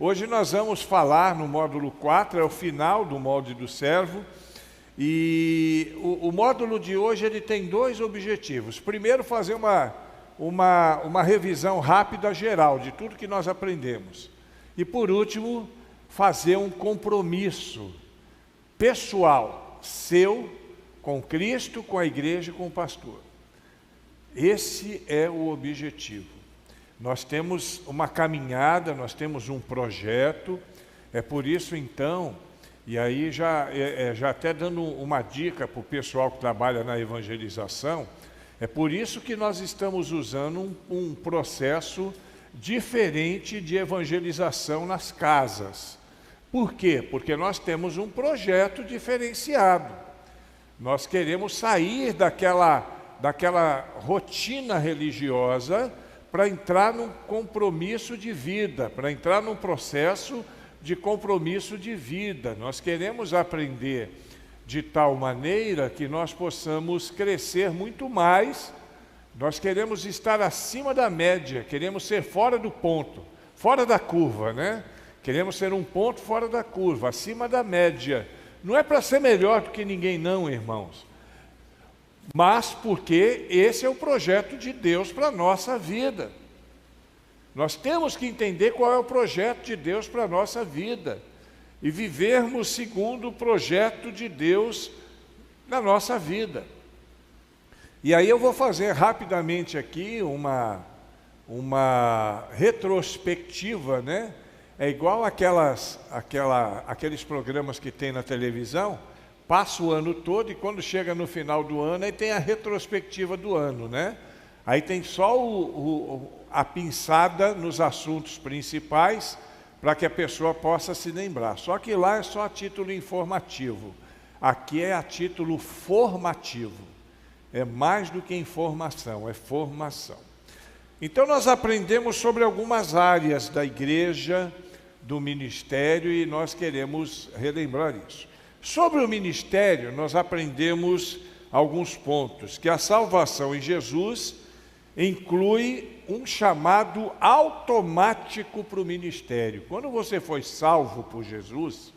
Hoje nós vamos falar no módulo 4, é o final do molde do servo, e o módulo de hoje ele tem dois objetivos. Primeiro, fazer uma revisão rápida geral de tudo que nós aprendemos. E por último, fazer um compromisso pessoal seu com Cristo, com a igreja e com o pastor. Esse é o objetivo. Nós temos uma caminhada, nós temos um projeto, é por isso então, e aí já até dando uma dica para o pessoal que trabalha na evangelização, é por isso que nós estamos usando um processo diferente de evangelização nas casas. Por quê? Porque nós temos um projeto diferenciado. Nós queremos sair daquela rotina religiosa para entrar num compromisso de vida, para entrar num processo de compromisso de vida. Nós queremos aprender de tal maneira que nós possamos crescer muito mais. Nós queremos estar acima da média, queremos ser fora do ponto, fora da curva, né? Queremos ser um ponto fora da curva, acima da média. Não é para ser melhor do que ninguém não, irmãos. Mas porque esse é o projeto de Deus para a nossa vida. Nós temos que entender qual é o projeto de Deus para a nossa vida. E vivermos segundo o projeto de Deus na nossa vida. E aí eu vou fazer rapidamente aqui uma retrospectiva, né? É igual aqueles programas que tem na televisão, passa o ano todo e quando chega no final do ano, aí tem a retrospectiva do ano, né? Aí tem só a pinçada nos assuntos principais para que a pessoa possa se lembrar. Só que lá é só a título informativo. Aqui é a título formativo. É mais do que informação, é formação. Então nós aprendemos sobre algumas áreas da igreja, do ministério, e nós queremos relembrar isso. Sobre o ministério, nós aprendemos alguns pontos, que a salvação em Jesus inclui um chamado automático para o ministério. Quando você foi salvo por Jesus,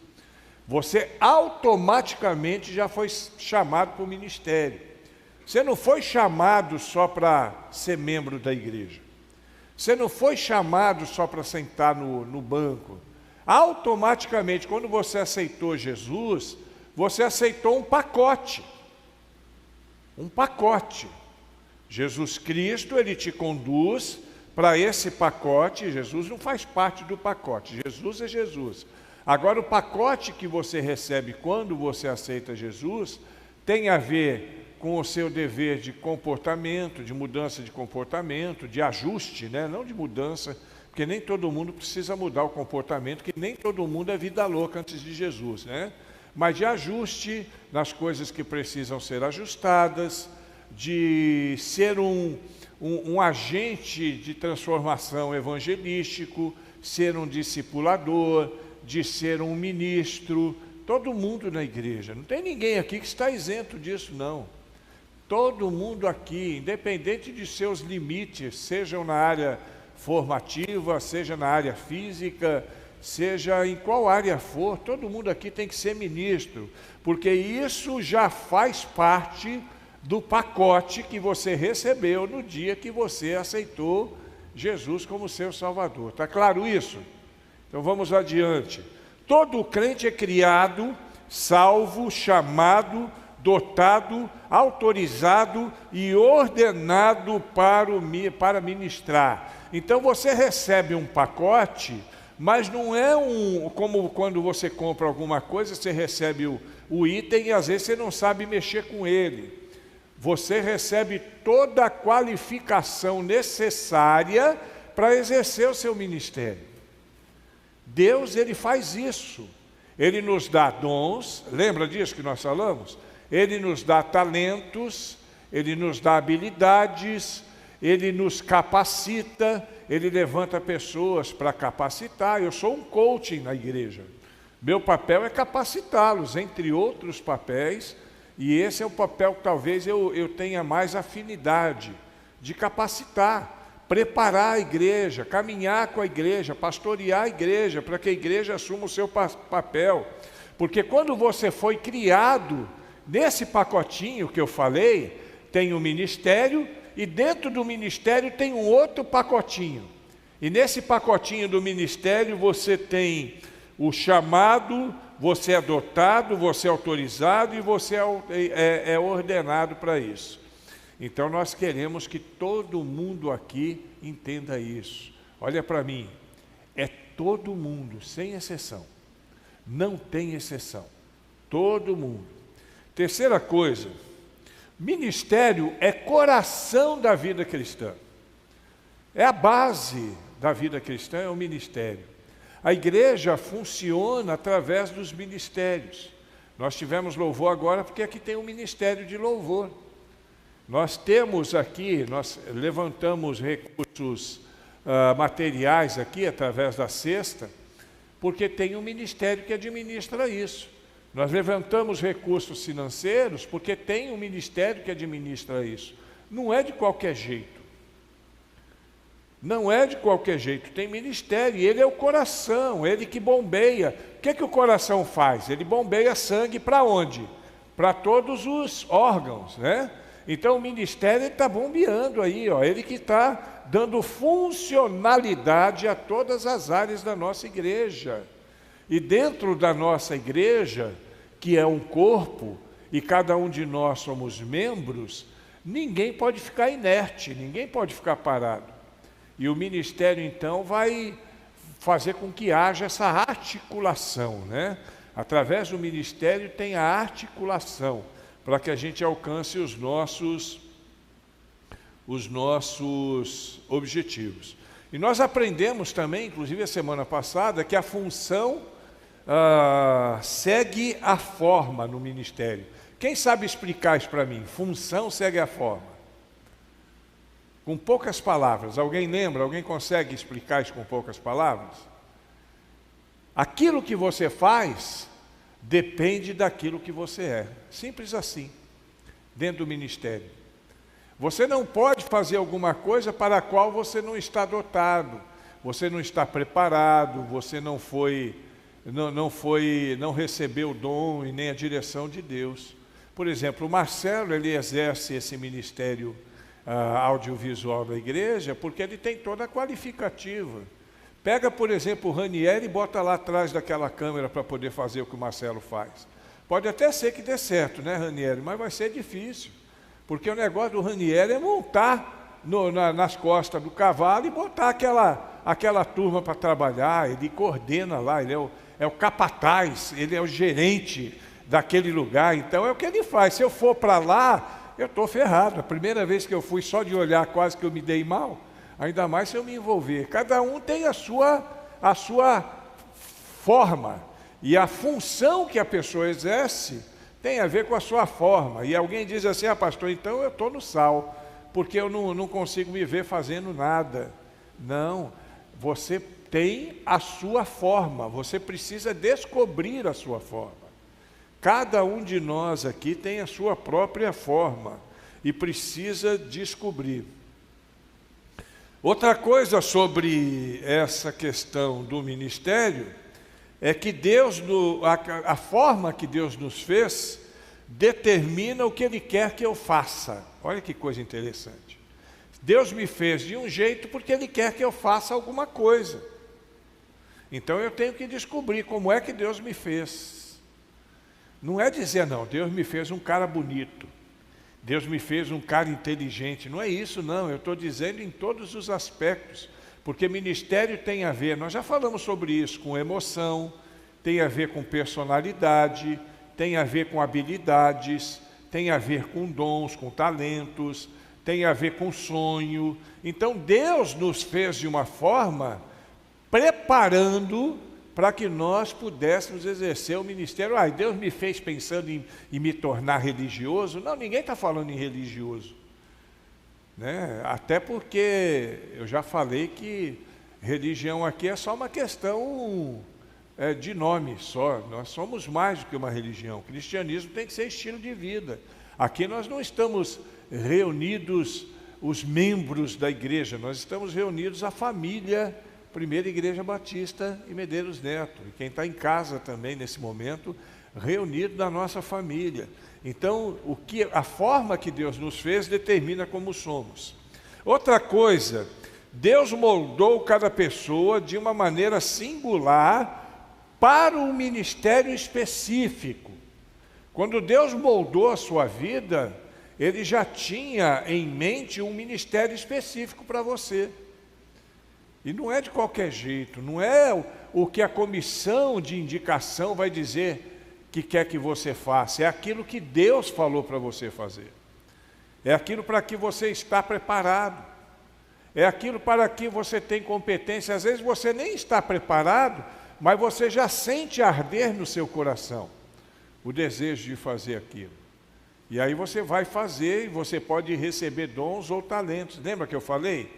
você automaticamente já foi chamado para o ministério. Você não foi chamado só para ser membro da igreja. Você não foi chamado só para sentar no banco. Automaticamente, quando você aceitou Jesus, você aceitou um pacote. Um pacote. Jesus Cristo, ele te conduz para esse pacote. Jesus não faz parte do pacote. Jesus é Jesus. Agora, o pacote que você recebe quando você aceita Jesus tem a ver com o seu dever de comportamento, de mudança de comportamento, de ajuste, né? Não de mudança, porque nem todo mundo precisa mudar o comportamento, que nem todo mundo é vida louca antes de Jesus, né? Mas de ajuste nas coisas que precisam ser ajustadas, de ser um agente de transformação evangelístico, ser um discipulador, de ser um ministro. Todo mundo na igreja, não tem ninguém aqui que está isento disso, não. Todo mundo aqui, independente de seus limites, sejam na área formativa, seja na área física, seja em qual área for, todo mundo aqui tem que ser ministro, porque isso já faz parte do pacote que você recebeu no dia que você aceitou Jesus como seu Salvador. Está claro isso? Então vamos adiante. Todo crente é criado, salvo, chamado, dotado, autorizado e ordenado para ministrar. Então você recebe um pacote, mas não é como quando você compra alguma coisa, você recebe o item e às vezes você não sabe mexer com ele. Você recebe toda a qualificação necessária para exercer o seu ministério. Deus, ele faz isso. Ele nos dá dons, lembra disso que nós falamos? Ele nos dá talentos, ele nos dá habilidades, ele nos capacita, ele levanta pessoas para capacitar. Eu sou um coaching na igreja. Meu papel é capacitá-los, entre outros papéis, e esse é o papel que talvez eu tenha mais afinidade, de capacitar, preparar a igreja, caminhar com a igreja, pastorear a igreja, para que a igreja assuma o seu papel. Porque quando você foi criado, nesse pacotinho que eu falei, tem um ministério, e dentro do ministério tem um outro pacotinho. E nesse pacotinho do ministério você tem o chamado, você é dotado, você é autorizado e você é ordenado para isso. Então nós queremos que todo mundo aqui entenda isso. Olha para mim, é todo mundo, sem exceção. Não tem exceção. Todo mundo. Terceira coisa, ministério é coração da vida cristã. É a base da vida cristã, é o ministério. A igreja funciona através dos ministérios. Nós tivemos louvor agora porque aqui tem um ministério de louvor. Nós temos aqui, nós levantamos recursos materiais aqui através da cesta, porque tem um ministério que administra isso. Nós levantamos recursos financeiros porque tem um ministério que administra isso. Não é de qualquer jeito. Não é de qualquer jeito, tem ministério, e ele é o coração, ele que bombeia. O que o coração faz? Ele bombeia sangue para onde? Para todos os órgãos, né? Então o ministério está bombeando aí, ó, ele que está dando funcionalidade a todas as áreas da nossa igreja. E dentro da nossa igreja, que é um corpo, e cada um de nós somos membros, ninguém pode ficar inerte, ninguém pode ficar parado. E o ministério, então, vai fazer com que haja essa articulação, né? Através do ministério tem a articulação, para que a gente alcance os nossos objetivos. E nós aprendemos também, inclusive a semana passada, que a função segue a forma no ministério. Quem sabe explicar isso para mim? Função segue a forma. Com poucas palavras, alguém lembra? Alguém consegue explicar isso com poucas palavras? Aquilo que você faz depende daquilo que você é. Simples assim, dentro do ministério. Você não pode fazer alguma coisa para a qual você não está dotado, você não está preparado, você não recebeu o dom e nem a direção de Deus. Por exemplo, o Marcelo, ele exerce esse ministério audiovisual da igreja, porque ele tem toda a qualificativa. Pega, por exemplo, o Ranieri e bota lá atrás daquela câmera para poder fazer o que o Marcelo faz. Pode até ser que dê certo, né, Ranieri? Mas vai ser difícil, porque o negócio do Ranieri é montar nas costas do cavalo e botar aquela turma para trabalhar. Ele coordena lá, ele é o capataz, ele é o gerente daquele lugar. Então é o que ele faz. Se eu for para lá, eu estou ferrado. A primeira vez que eu fui, só de olhar, quase que eu me dei mal. Ainda mais se eu me envolver. Cada um tem a sua forma. E a função que a pessoa exerce tem a ver com a sua forma. E alguém diz assim, pastor, então eu estou no sal, porque eu não consigo me ver fazendo nada. Não, você tem a sua forma. Você precisa descobrir a sua forma. Cada um de nós aqui tem a sua própria forma e precisa descobrir. Outra coisa sobre essa questão do ministério é que Deus, a forma que Deus nos fez, determina o que Ele quer que eu faça. Olha que coisa interessante. Deus me fez de um jeito porque Ele quer que eu faça alguma coisa. Então eu tenho que descobrir como é que Deus me fez. Não é dizer, não, Deus me fez um cara bonito, Deus me fez um cara inteligente. Não é isso, não. Eu estou dizendo em todos os aspectos, porque ministério tem a ver, nós já falamos sobre isso, com emoção, tem a ver com personalidade, tem a ver com habilidades, tem a ver com dons, com talentos, tem a ver com sonho. Então Deus nos fez de uma forma preparando para que nós pudéssemos exercer o ministério. Deus me fez pensando em me tornar religioso. Não, ninguém está falando em religioso, né? Até porque eu já falei que religião aqui é só uma questão de nome só. Nós somos mais do que uma religião. O cristianismo tem que ser estilo de vida. Aqui nós não estamos reunidos os membros da igreja, nós estamos reunidos a família Primeira Igreja Batista e Medeiros Neto, e quem está em casa também nesse momento, reunido da nossa família. Então, a forma que Deus nos fez determina como somos. Outra coisa, Deus moldou cada pessoa de uma maneira singular para um ministério específico. Quando Deus moldou a sua vida, Ele já tinha em mente um ministério específico para você. E não é de qualquer jeito, não é o que a comissão de indicação vai dizer que quer que você faça, é aquilo que Deus falou para você fazer. É aquilo para que você está preparado. É aquilo para que você tem competência. Às vezes você nem está preparado, mas você já sente arder no seu coração o desejo de fazer aquilo. E aí você vai fazer e você pode receber dons ou talentos. Lembra que eu falei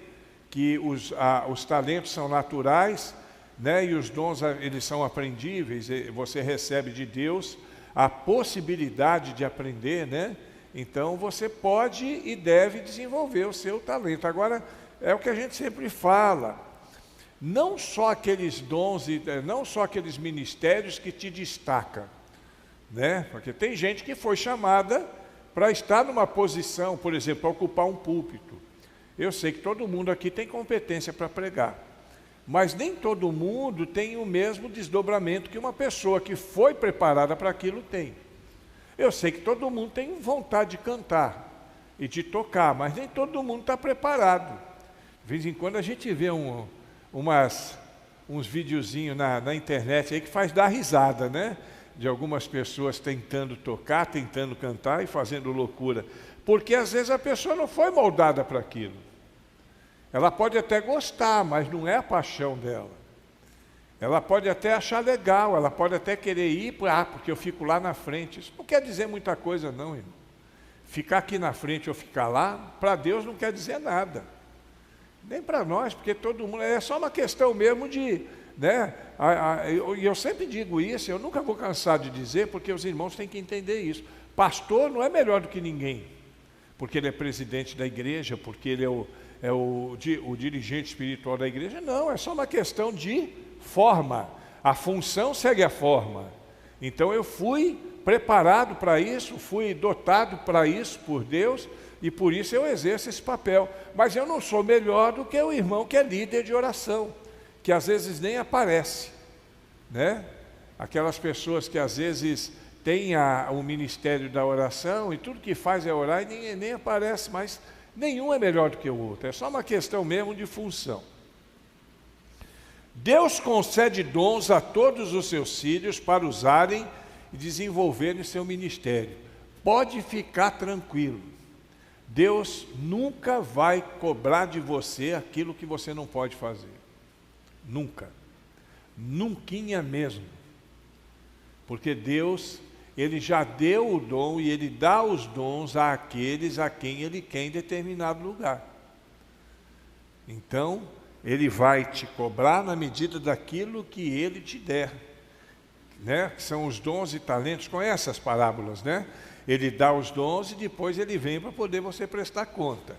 que os talentos são naturais, né? E os dons eles são aprendíveis, você recebe de Deus a possibilidade de aprender, né? Então você pode e deve desenvolver o seu talento. Agora, é o que a gente sempre fala, não só aqueles dons, não só aqueles ministérios que te destacam, né? Porque tem gente que foi chamada para estar numa posição, por exemplo, para ocupar um púlpito. Eu sei que todo mundo aqui tem competência para pregar, mas nem todo mundo tem o mesmo desdobramento que uma pessoa que foi preparada para aquilo tem. Eu sei que todo mundo tem vontade de cantar e de tocar, mas nem todo mundo está preparado. De vez em quando a gente vê uns videozinhos na internet aí que faz dar risada, né? De algumas pessoas tentando tocar, tentando cantar e fazendo loucura. Porque às vezes a pessoa não foi moldada para aquilo. Ela pode até gostar, mas não é a paixão dela. Ela pode até achar legal, ela pode até querer ir, porque eu fico lá na frente. Isso não quer dizer muita coisa não, irmão. Ficar aqui na frente ou ficar lá, para Deus não quer dizer nada. Nem para nós, porque todo mundo, é só uma questão mesmo de, né? E eu sempre digo isso, eu nunca vou cansar de dizer, porque os irmãos têm que entender isso. Pastor não é melhor do que ninguém, porque ele é presidente da igreja, porque ele é o dirigente espiritual da igreja. Não, é só uma questão de forma. A função segue a forma. Então eu fui preparado para isso, fui dotado para isso por Deus, e por isso eu exerço esse papel. Mas eu não sou melhor do que o irmão que é líder de oração, que às vezes nem aparece, né? Aquelas pessoas que às vezes têm o ministério da oração e tudo que faz é orar e nem aparece, mas nenhum é melhor do que o outro, é só uma questão mesmo de função. Deus concede dons a todos os seus filhos para usarem e desenvolverem seu ministério. Pode ficar tranquilo, Deus nunca vai cobrar de você aquilo que você não pode fazer. Nunca. Nunquinha mesmo. Porque Deus, Ele já deu o dom e Ele dá os dons àqueles a quem Ele quer em determinado lugar. Então, Ele vai te cobrar na medida daquilo que Ele te der, né? Que são os dons e talentos. Conhece as parábolas, né? Ele dá os dons e depois Ele vem para poder você prestar conta.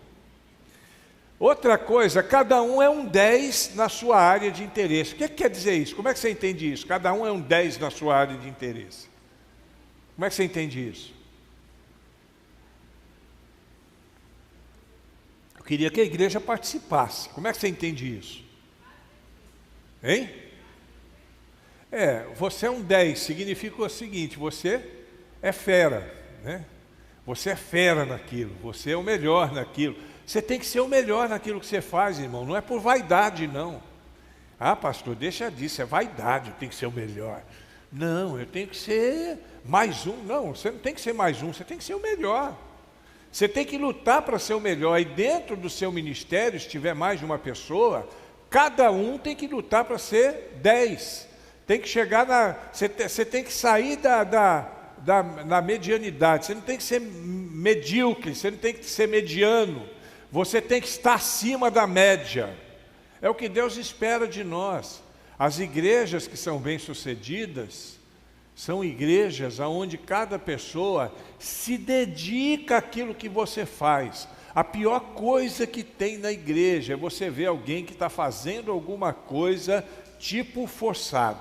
Outra coisa, cada um é um 10 na sua área de interesse. O que quer dizer isso? Como é que você entende isso? Cada um é um 10 na sua área de interesse. Como é que você entende isso? Eu queria que a igreja participasse. Como é que você entende isso? Hein? Você é um 10, significa o seguinte, você é fera, né? Você é fera naquilo, você é o melhor naquilo. Você tem que ser o melhor naquilo que você faz, irmão, não é por vaidade, não. Ah, pastor, deixa disso, é vaidade, eu tenho que ser o melhor. Não, eu tenho que ser mais um. Não, você não tem que ser mais um, você tem que ser o melhor. Você tem que lutar para ser o melhor. E dentro do seu ministério, se tiver mais de uma pessoa, cada um tem que lutar para ser 10. Tem que chegar você tem que sair da medianidade. Você não tem que ser medíocre, você não tem que ser mediano. Você tem que estar acima da média. É o que Deus espera de nós. As igrejas que são bem-sucedidas são igrejas onde cada pessoa se dedica àquilo que você faz. A pior coisa que tem na igreja é você ver alguém que está fazendo alguma coisa tipo forçado.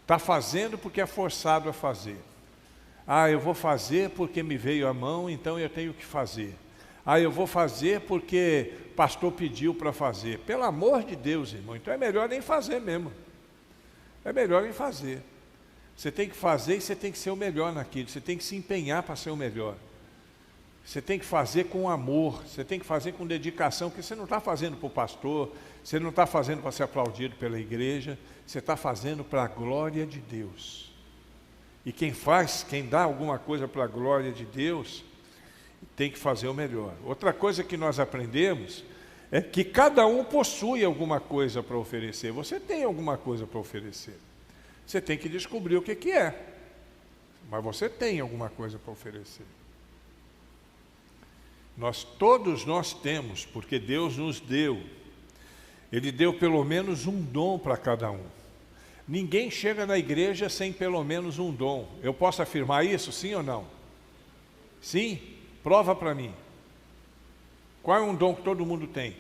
Está fazendo porque é forçado a fazer. Ah, eu vou fazer porque me veio a mão, então eu tenho que fazer. Ah, eu vou fazer porque o pastor pediu para fazer. Pelo amor de Deus, irmão, então é melhor nem fazer mesmo. É melhor nem fazer. Você tem que fazer e você tem que ser o melhor naquilo. Você tem que se empenhar para ser o melhor. Você tem que fazer com amor, você tem que fazer com dedicação, porque você não está fazendo para o pastor, você não está fazendo para ser aplaudido pela igreja, você está fazendo para a glória de Deus. E quem dá alguma coisa para a glória de Deus, tem que fazer o melhor. Outra coisa que nós aprendemos é que cada um possui alguma coisa para oferecer. Você tem alguma coisa para oferecer. Você tem que descobrir o que é. Mas você tem alguma coisa para oferecer. Todos nós temos, porque Deus nos deu. Ele deu pelo menos um dom para cada um. Ninguém chega na igreja sem pelo menos um dom. Eu posso afirmar isso, sim ou não? Sim? Prova para mim. Qual é um dom que todo mundo tem?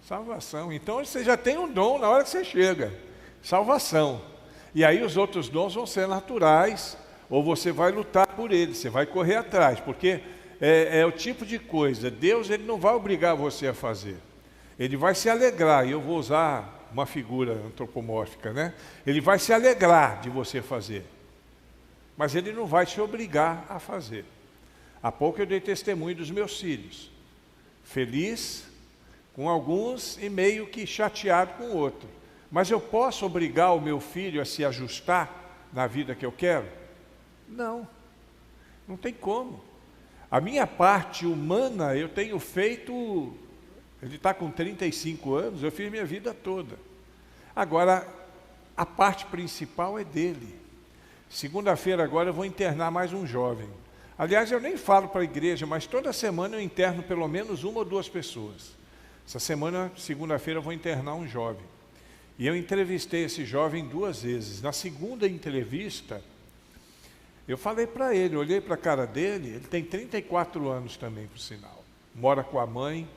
Salvação. Então você já tem um dom na hora que você chega. Salvação. E aí os outros dons vão ser naturais, ou você vai lutar por eles, você vai correr atrás, porque é o tipo de coisa, Deus ele não vai obrigar você a fazer. Ele vai se alegrar, e eu vou usar uma figura antropomórfica, né? Ele vai se alegrar de você fazer, mas ele não vai te obrigar a fazer. Há pouco eu dei testemunho dos meus filhos, feliz com alguns e meio que chateado com outros. Mas eu posso obrigar o meu filho a se ajustar na vida que eu quero? Não, não tem como. A minha parte humana eu tenho feito, ele está com 35 anos, eu fiz minha vida toda. Agora, a parte principal é dele. Segunda-feira agora eu vou internar mais um jovem. Aliás, eu nem falo para a igreja, mas toda semana eu interno pelo menos uma ou duas pessoas. Essa semana, segunda-feira, eu vou internar um jovem. E eu entrevistei esse jovem 2 vezes. Na segunda entrevista, eu falei para ele, olhei para a cara dele, ele tem 34 anos também, por sinal. Mora com a mãe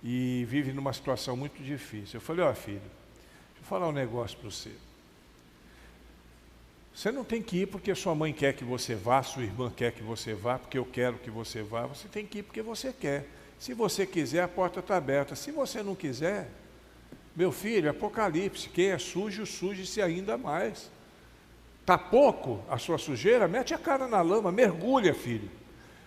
e vive numa situação muito difícil. Eu falei, ó filho, deixa eu falar um negócio para você. Você não tem que ir porque sua mãe quer que você vá, sua irmã quer que você vá, porque eu quero que você vá. Você tem que ir porque você quer. Se você quiser, a porta está aberta. Se você não quiser, meu filho, Apocalipse, quem é sujo, suje-se ainda mais. Está pouco a sua sujeira? Mete a cara na lama, mergulha, filho.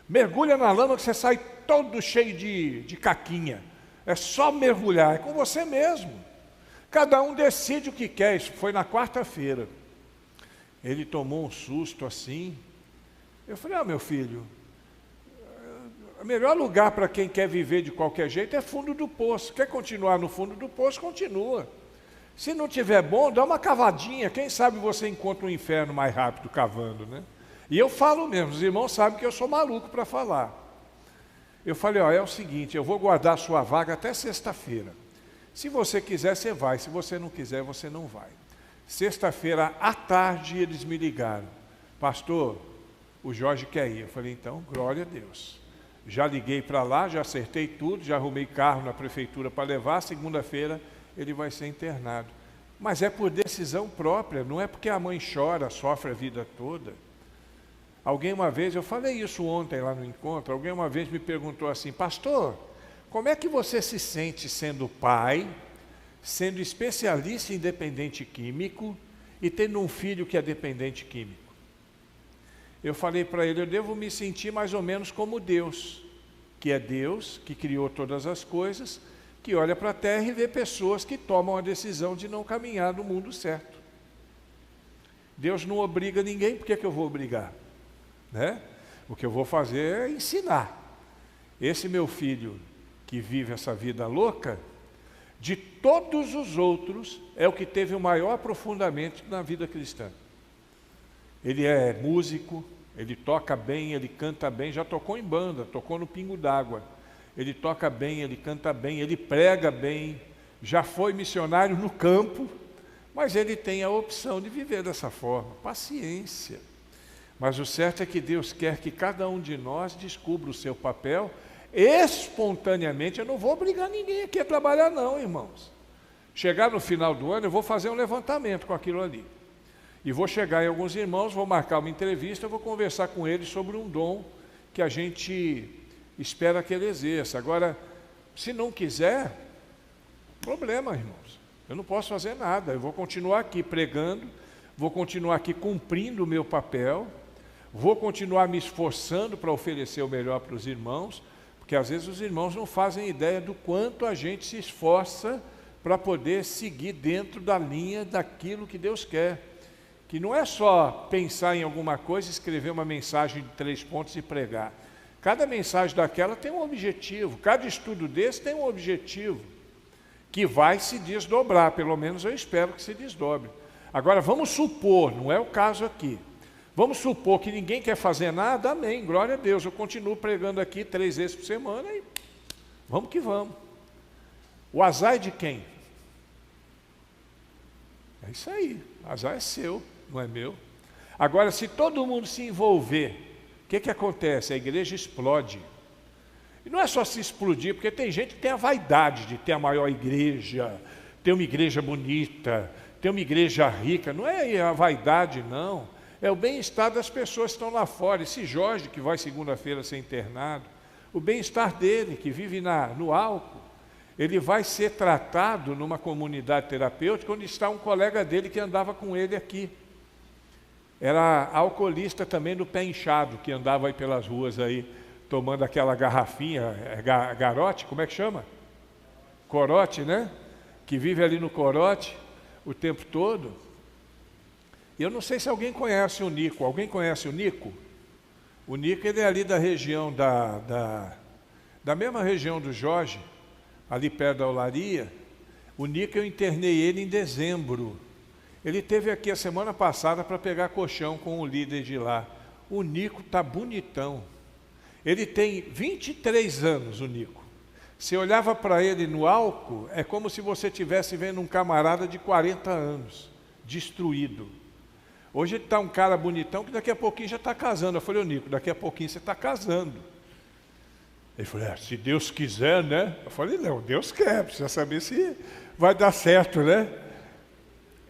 Mergulha na lama que você sai todo cheio de caquinha. É só mergulhar, é com você mesmo. Cada um decide o que quer. Isso foi na quarta-feira. Ele tomou um susto assim. Eu falei, meu filho, o melhor lugar para quem quer viver de qualquer jeito é fundo do poço. Quer continuar no fundo do poço? Continua. Se não tiver bom, dá uma cavadinha. Quem sabe você encontra um inferno mais rápido cavando, né? E eu falo mesmo, os irmãos sabem que eu sou maluco para falar. Eu falei, é o seguinte, eu vou guardar a sua vaga até sexta-feira. Se você quiser, você vai. Se você não quiser, você não vai. Sexta-feira à tarde eles me ligaram. Pastor, o Jorge quer ir. Eu falei, então, glória a Deus. Já liguei para lá, já acertei tudo, já arrumei carro na prefeitura para levar. Segunda-feira ele vai ser internado. Mas é por decisão própria, não é porque a mãe chora, sofre a vida toda. Alguém uma vez, eu falei isso ontem lá no encontro, alguém uma vez me perguntou assim, pastor, como é que você se sente sendo pai, sendo especialista em dependente químico e tendo um filho que é dependente químico? Eu falei para ele, eu devo me sentir mais ou menos como Deus, que criou todas as coisas, que olha para a terra e vê pessoas que tomam a decisão de não caminhar no mundo certo. Deus não obriga ninguém, por que eu vou obrigar? Né? O que eu vou fazer é ensinar. Esse meu filho que vive essa vida louca, de todos os outros, é o que teve o maior aprofundamento na vida cristã. Ele é músico, ele toca bem, ele canta bem, já tocou em banda, tocou no Pingo d'Água. Ele toca bem, ele canta bem, ele prega bem, já foi missionário no campo, mas ele tem a opção de viver dessa forma. Paciência. Mas o certo é que Deus quer que cada um de nós descubra o seu papel espontaneamente, eu não vou obrigar ninguém aqui a trabalhar não, irmãos. Chegar no final do ano, eu vou fazer um levantamento com aquilo ali. E vou chegar em alguns irmãos, vou marcar uma entrevista, vou conversar com eles sobre um dom que a gente espera que ele exerça. Agora, se não quiser, problema, irmãos. Eu não posso fazer nada, eu vou continuar aqui pregando, vou continuar aqui cumprindo o meu papel, vou continuar me esforçando para oferecer o melhor para os irmãos, porque às vezes os irmãos não fazem ideia do quanto a gente se esforça para poder seguir dentro da linha daquilo que Deus quer. Que não é só pensar em alguma coisa, escrever uma mensagem de 3 pontos e pregar. Cada mensagem daquela tem um objetivo, cada estudo desse tem um objetivo, que vai se desdobrar, pelo menos eu espero que se desdobre. Agora vamos supor, não é o caso aqui, vamos supor que ninguém quer fazer nada, amém, glória a Deus, eu continuo pregando aqui 3 vezes por semana e vamos que vamos. O azar é de quem? É isso aí, o azar é seu, não é meu. Agora, se todo mundo se envolver, o que acontece? A igreja explode. E não é só se explodir, porque tem gente que tem a vaidade de ter a maior igreja, ter uma igreja bonita, ter uma igreja rica. Não é a vaidade, não. É o bem-estar das pessoas que estão lá fora. Esse Jorge, que vai segunda-feira ser internado, o bem-estar dele, que vive no álcool, ele vai ser tratado numa comunidade terapêutica onde está um colega dele que andava com ele aqui. Era alcoolista também do pé inchado, que andava aí pelas ruas aí, tomando aquela garrafinha, garote, como é que chama? Corote, né? Que vive ali no corote o tempo todo. E eu não sei se alguém conhece o Nico. Alguém conhece o Nico? O Nico, ele é ali da região, da mesma região do Jorge, ali perto da Olaria. O Nico, eu internei ele em dezembro. Ele esteve aqui a semana passada para pegar colchão com o líder de lá. O Nico está bonitão. Ele tem 23 anos, o Nico. Você olhava para ele no álcool, é como se você estivesse vendo um camarada de 40 anos, destruído. Hoje ele está um cara bonitão que daqui a pouquinho já está casando. Eu falei, ô Nico, daqui a pouquinho você está casando. Ele falou, se Deus quiser, né? Eu falei, não, Deus quer, precisa saber se vai dar certo, né?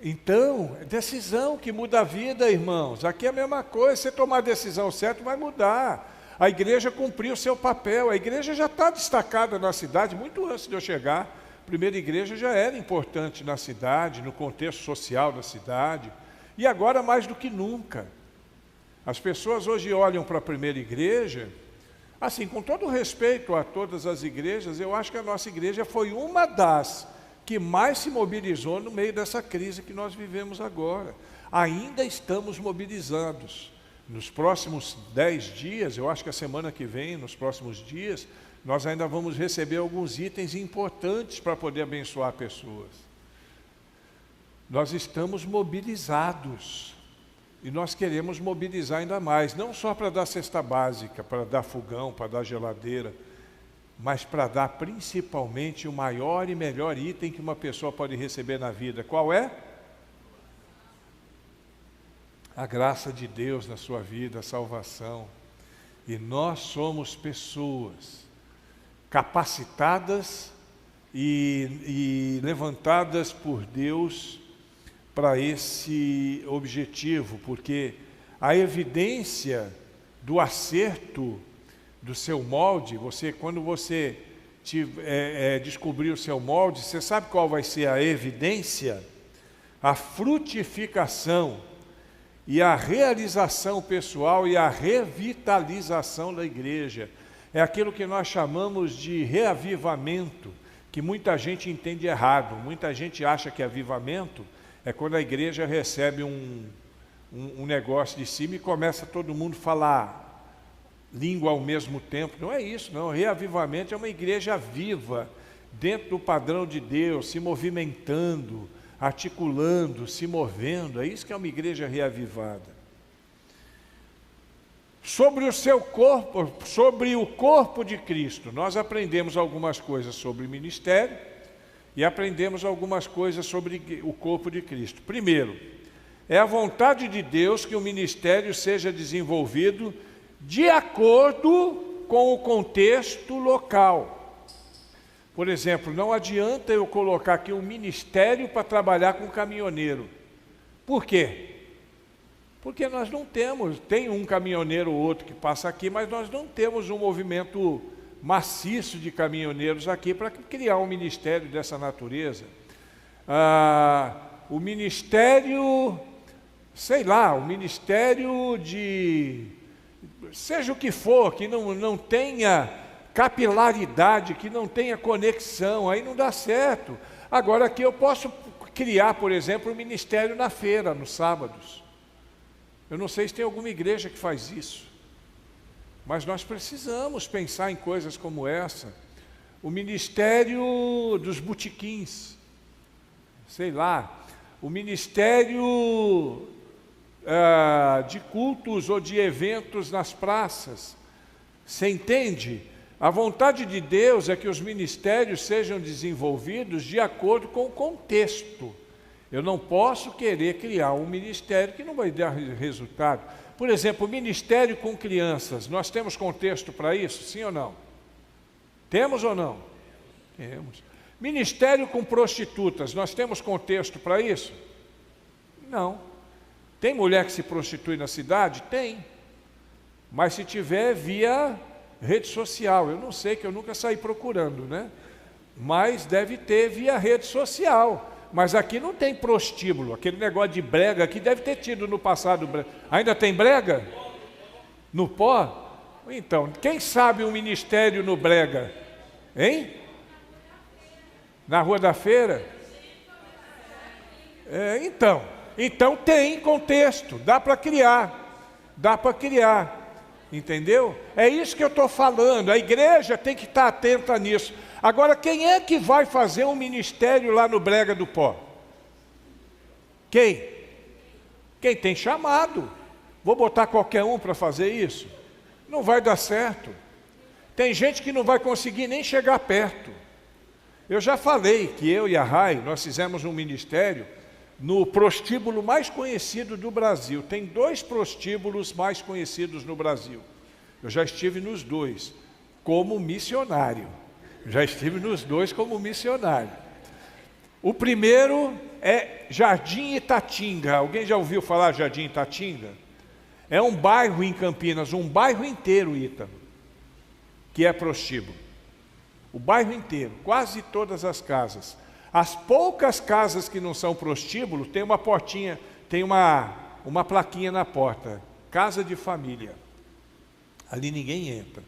Então, é decisão que muda a vida, irmãos. Aqui é a mesma coisa, se você tomar a decisão certa, vai mudar. A igreja cumpriu o seu papel, a igreja já está destacada na cidade, muito antes de eu chegar. A primeira igreja já era importante na cidade, no contexto social da cidade, e agora mais do que nunca. As pessoas hoje olham para a primeira igreja, assim, com todo respeito a todas as igrejas, eu acho que a nossa igreja foi uma das que mais se mobilizou no meio dessa crise que nós vivemos agora. Ainda estamos mobilizados. Nos próximos 10 dias, eu acho que a semana que vem, nos próximos dias, nós ainda vamos receber alguns itens importantes para poder abençoar pessoas. Nós estamos mobilizados e nós queremos mobilizar ainda mais, não só para dar cesta básica, para dar fogão, para dar geladeira, mas para dar principalmente o maior e melhor item que uma pessoa pode receber na vida. Qual é? A graça de Deus na sua vida, a salvação. E nós somos pessoas capacitadas e levantadas por Deus para esse objetivo, porque a evidência do acerto do seu molde, quando você descobrir o seu molde, você sabe qual vai ser a evidência? A frutificação e a realização pessoal e a revitalização da igreja. É aquilo que nós chamamos de reavivamento, que muita gente entende errado. Muita gente acha que avivamento é quando a igreja recebe um negócio de cima e começa todo mundo a falar língua ao mesmo tempo. Não é isso, não. Reavivamento é uma igreja viva, dentro do padrão de Deus, se movimentando, articulando, se movendo. É isso que é uma igreja reavivada. Sobre o seu corpo, sobre o corpo de Cristo, nós aprendemos algumas coisas sobre o ministério e aprendemos algumas coisas sobre o corpo de Cristo. Primeiro, é a vontade de Deus que o ministério seja desenvolvido de acordo com o contexto local. Por exemplo, não adianta eu colocar aqui um ministério para trabalhar com caminhoneiro. Por quê? Porque nós não temos, tem um caminhoneiro ou outro que passa aqui, mas nós não temos um movimento maciço de caminhoneiros aqui para criar um ministério dessa natureza. O ministério, sei lá, o ministério de, seja o que for, que não tenha capilaridade, que não tenha conexão, aí não dá certo. Agora aqui eu posso criar, por exemplo, um ministério na feira, nos sábados. Eu não sei se tem alguma igreja que faz isso, mas nós precisamos pensar em coisas como essa. O ministério dos botequins, sei lá, o ministério de cultos ou de eventos nas praças. Você entende? A vontade de Deus é que os ministérios sejam desenvolvidos de acordo com o contexto. Eu não posso querer criar um ministério que não vai dar resultado. Por exemplo, o ministério com crianças, nós temos contexto para isso, sim ou não? Temos ou não? Temos. Ministério com prostitutas, nós temos contexto para isso? Não. Tem mulher que se prostitui na cidade? Tem. Mas se tiver via rede social, eu não sei, que eu nunca saí procurando, né? Mas deve ter via rede social. Mas aqui não tem prostíbulo, aquele negócio de brega aqui deve ter tido no passado. Ainda tem brega? No pó? Então, quem sabe um ministério no brega? Hein? Na Rua da Feira? Então tem contexto, dá para criar, entendeu? É isso que eu estou falando, a igreja tem que estar atenta nisso. Agora, quem é que vai fazer um ministério lá no Brega do Pó? Quem? Quem tem chamado. Vou botar qualquer um para fazer isso? Não vai dar certo. Tem gente que não vai conseguir nem chegar perto. Eu já falei que eu e a Rai, nós fizemos um ministério no prostíbulo mais conhecido do Brasil. Tem 2 prostíbulos mais conhecidos no Brasil. Eu já estive nos 2, como missionário. Já estive nos 2 como missionário. O primeiro é Jardim Itatinga. Alguém já ouviu falar Jardim Itatinga? É um bairro em Campinas, um bairro inteiro, Ítalo, que é prostíbulo. O bairro inteiro, quase todas as casas. As poucas casas que não são prostíbulo, tem uma portinha, tem uma plaquinha na porta, casa de família. Ali ninguém entra.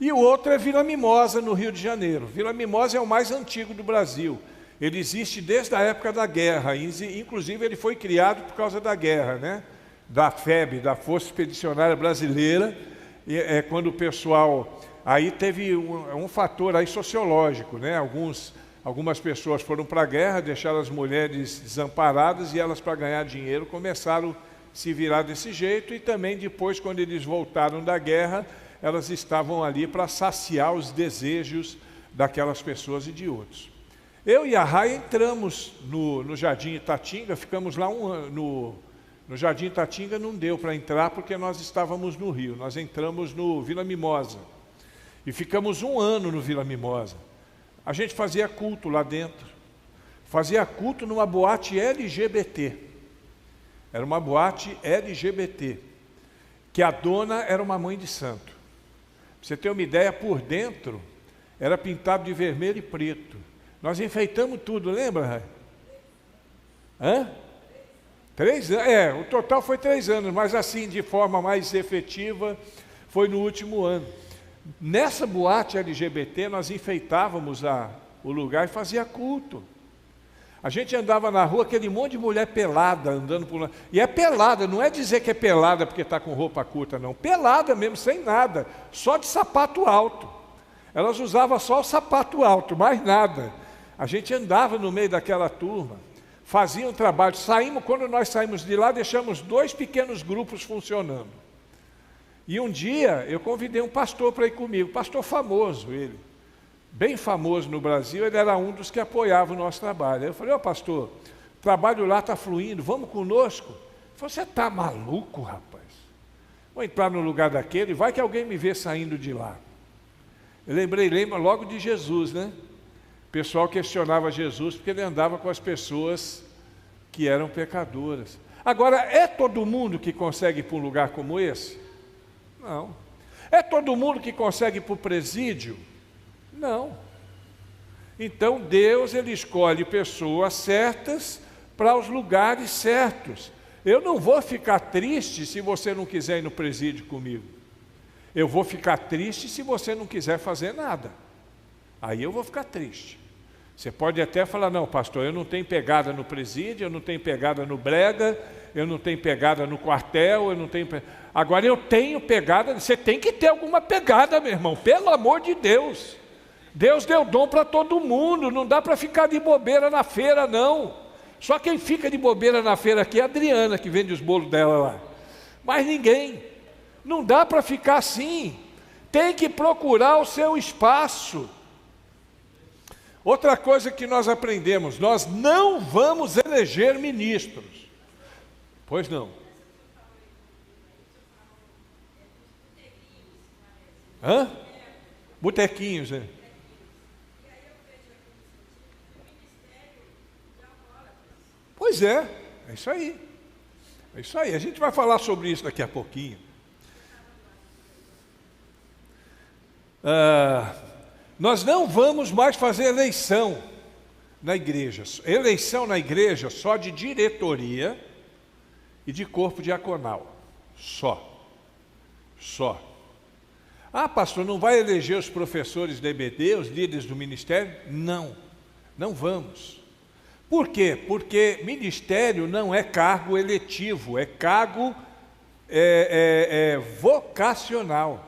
E o outro é Vila Mimosa, no Rio de Janeiro. Vila Mimosa é o mais antigo do Brasil. Ele existe desde a época da guerra, inclusive ele foi criado por causa da guerra, né? Da FEB, da Força Expedicionária Brasileira, quando o pessoal... Aí teve um fator aí sociológico, né? Algumas pessoas foram para a guerra, deixaram as mulheres desamparadas e elas, para ganhar dinheiro, começaram a se virar desse jeito. E também depois, quando eles voltaram da guerra, elas estavam ali para saciar os desejos daquelas pessoas e de outros. Eu e a Rai entramos no Jardim Itatinga, ficamos lá um ano. No Jardim Itatinga não deu para entrar porque nós estávamos no Rio. Nós entramos no Vila Mimosa e ficamos 1 ano no Vila Mimosa. A gente fazia culto lá dentro. Fazia culto numa boate LGBT. Era uma boate LGBT, que a dona era uma mãe de santo. Pra você ter uma ideia, por dentro era pintado de vermelho e preto. Nós enfeitamos tudo, lembra, Rai? Hã? 3 anos, o total foi 3 anos, mas assim, de forma mais efetiva, foi no último ano. Nessa boate LGBT, nós enfeitávamos o lugar e fazia culto. A gente andava na rua, aquele monte de mulher pelada, andando por lá. E é pelada, não é dizer que é pelada porque está com roupa curta, não. Pelada mesmo, sem nada, só de sapato alto. Elas usavam só o sapato alto, mais nada. A gente andava no meio daquela turma, fazia um trabalho. Quando nós saímos de lá, deixamos 2 pequenos grupos funcionando. E um dia eu convidei um pastor para ir comigo, pastor famoso ele, bem famoso no Brasil, ele era um dos que apoiava o nosso trabalho. Eu falei, pastor, o trabalho lá está fluindo, vamos conosco? Ele falou, você está maluco, rapaz? Vou entrar no lugar daquele, vai que alguém me vê saindo de lá. Lembra logo de Jesus, né? O pessoal questionava Jesus porque ele andava com as pessoas que eram pecadoras. Agora, é todo mundo que consegue ir para um lugar como esse? Não. É todo mundo que consegue ir para o presídio? Não. Então Deus, Ele escolhe pessoas certas para os lugares certos. Eu não vou ficar triste se você não quiser ir no presídio comigo. Eu vou ficar triste se você não quiser fazer nada. Aí eu vou ficar triste. Você pode até falar, não, pastor, eu não tenho pegada no presídio, eu não tenho pegada no brega, eu não tenho pegada no quartel, eu não tenho... Agora eu tenho pegada, você tem que ter alguma pegada, meu irmão, pelo amor de Deus. Deus deu dom para todo mundo, não dá para ficar de bobeira na feira, não. Só quem fica de bobeira na feira aqui é a Adriana, que vende os bolos dela lá. Mas ninguém. Não dá para ficar assim. Tem que procurar o seu espaço. Outra coisa que nós aprendemos, nós não vamos eleger ministros. Pois não. Hã? Botequinhos, né? Pois é isso aí. É isso aí. A gente vai falar sobre isso daqui a pouquinho. Nós não vamos mais fazer eleição na igreja. Eleição na igreja só de diretoria e de corpo diaconal. Só. Ah, pastor, não vai eleger os professores da EBD, os líderes do ministério? Não vamos. Por quê? Porque ministério não é cargo eletivo, é cargo vocacional,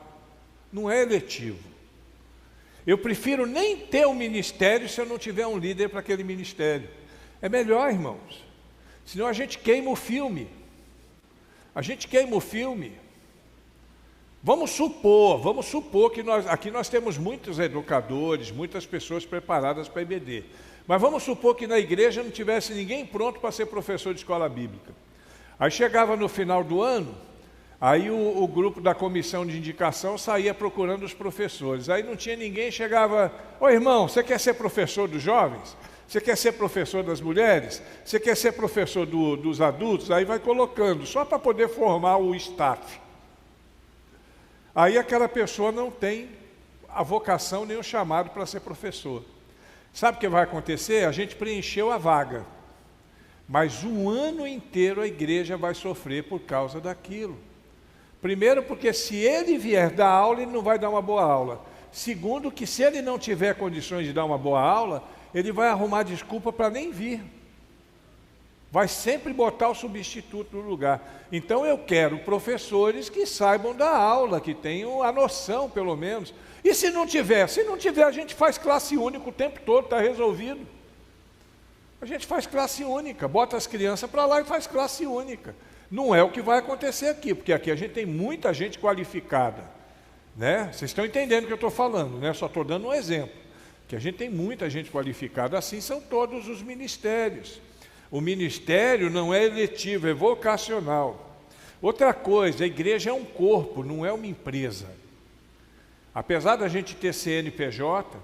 não é eletivo. Eu prefiro nem ter um ministério se eu não tiver um líder para aquele ministério. É melhor, irmãos. Senão a gente queima o filme. Vamos supor que aqui nós temos muitos educadores, muitas pessoas preparadas para a EBD. Mas vamos supor que na igreja não tivesse ninguém pronto para ser professor de escola bíblica. Aí chegava no final do ano, aí o grupo da comissão de indicação saía procurando os professores. Aí não tinha ninguém, chegava, ô irmão, você quer ser professor dos jovens? Você quer ser professor das mulheres? Você quer ser professor dos adultos? Aí vai colocando, só para poder formar o staff. Aí aquela pessoa não tem a vocação nem o chamado para ser professor. Sabe o que vai acontecer? A gente preencheu a vaga, mas um ano inteiro a igreja vai sofrer por causa daquilo. Primeiro, porque se ele vier dar aula, ele não vai dar uma boa aula. Segundo, que se ele não tiver condições de dar uma boa aula, ele vai arrumar desculpa para nem vir. Vai sempre botar o substituto no lugar. Então eu quero professores que saibam dar aula, que tenham a noção, pelo menos. E se não tiver? Se não tiver, a gente faz classe única o tempo todo, está resolvido. A gente faz classe única, bota as crianças para lá e faz classe única. Não é o que vai acontecer aqui, porque aqui a gente tem muita gente qualificada, né? Vocês estão entendendo o que eu estou falando, né? Só estou dando um exemplo, que a gente tem muita gente qualificada, assim são todos os ministérios. O ministério não é eletivo, é vocacional. Outra coisa, a igreja é um corpo, não é uma empresa. Apesar da gente ter CNPJ,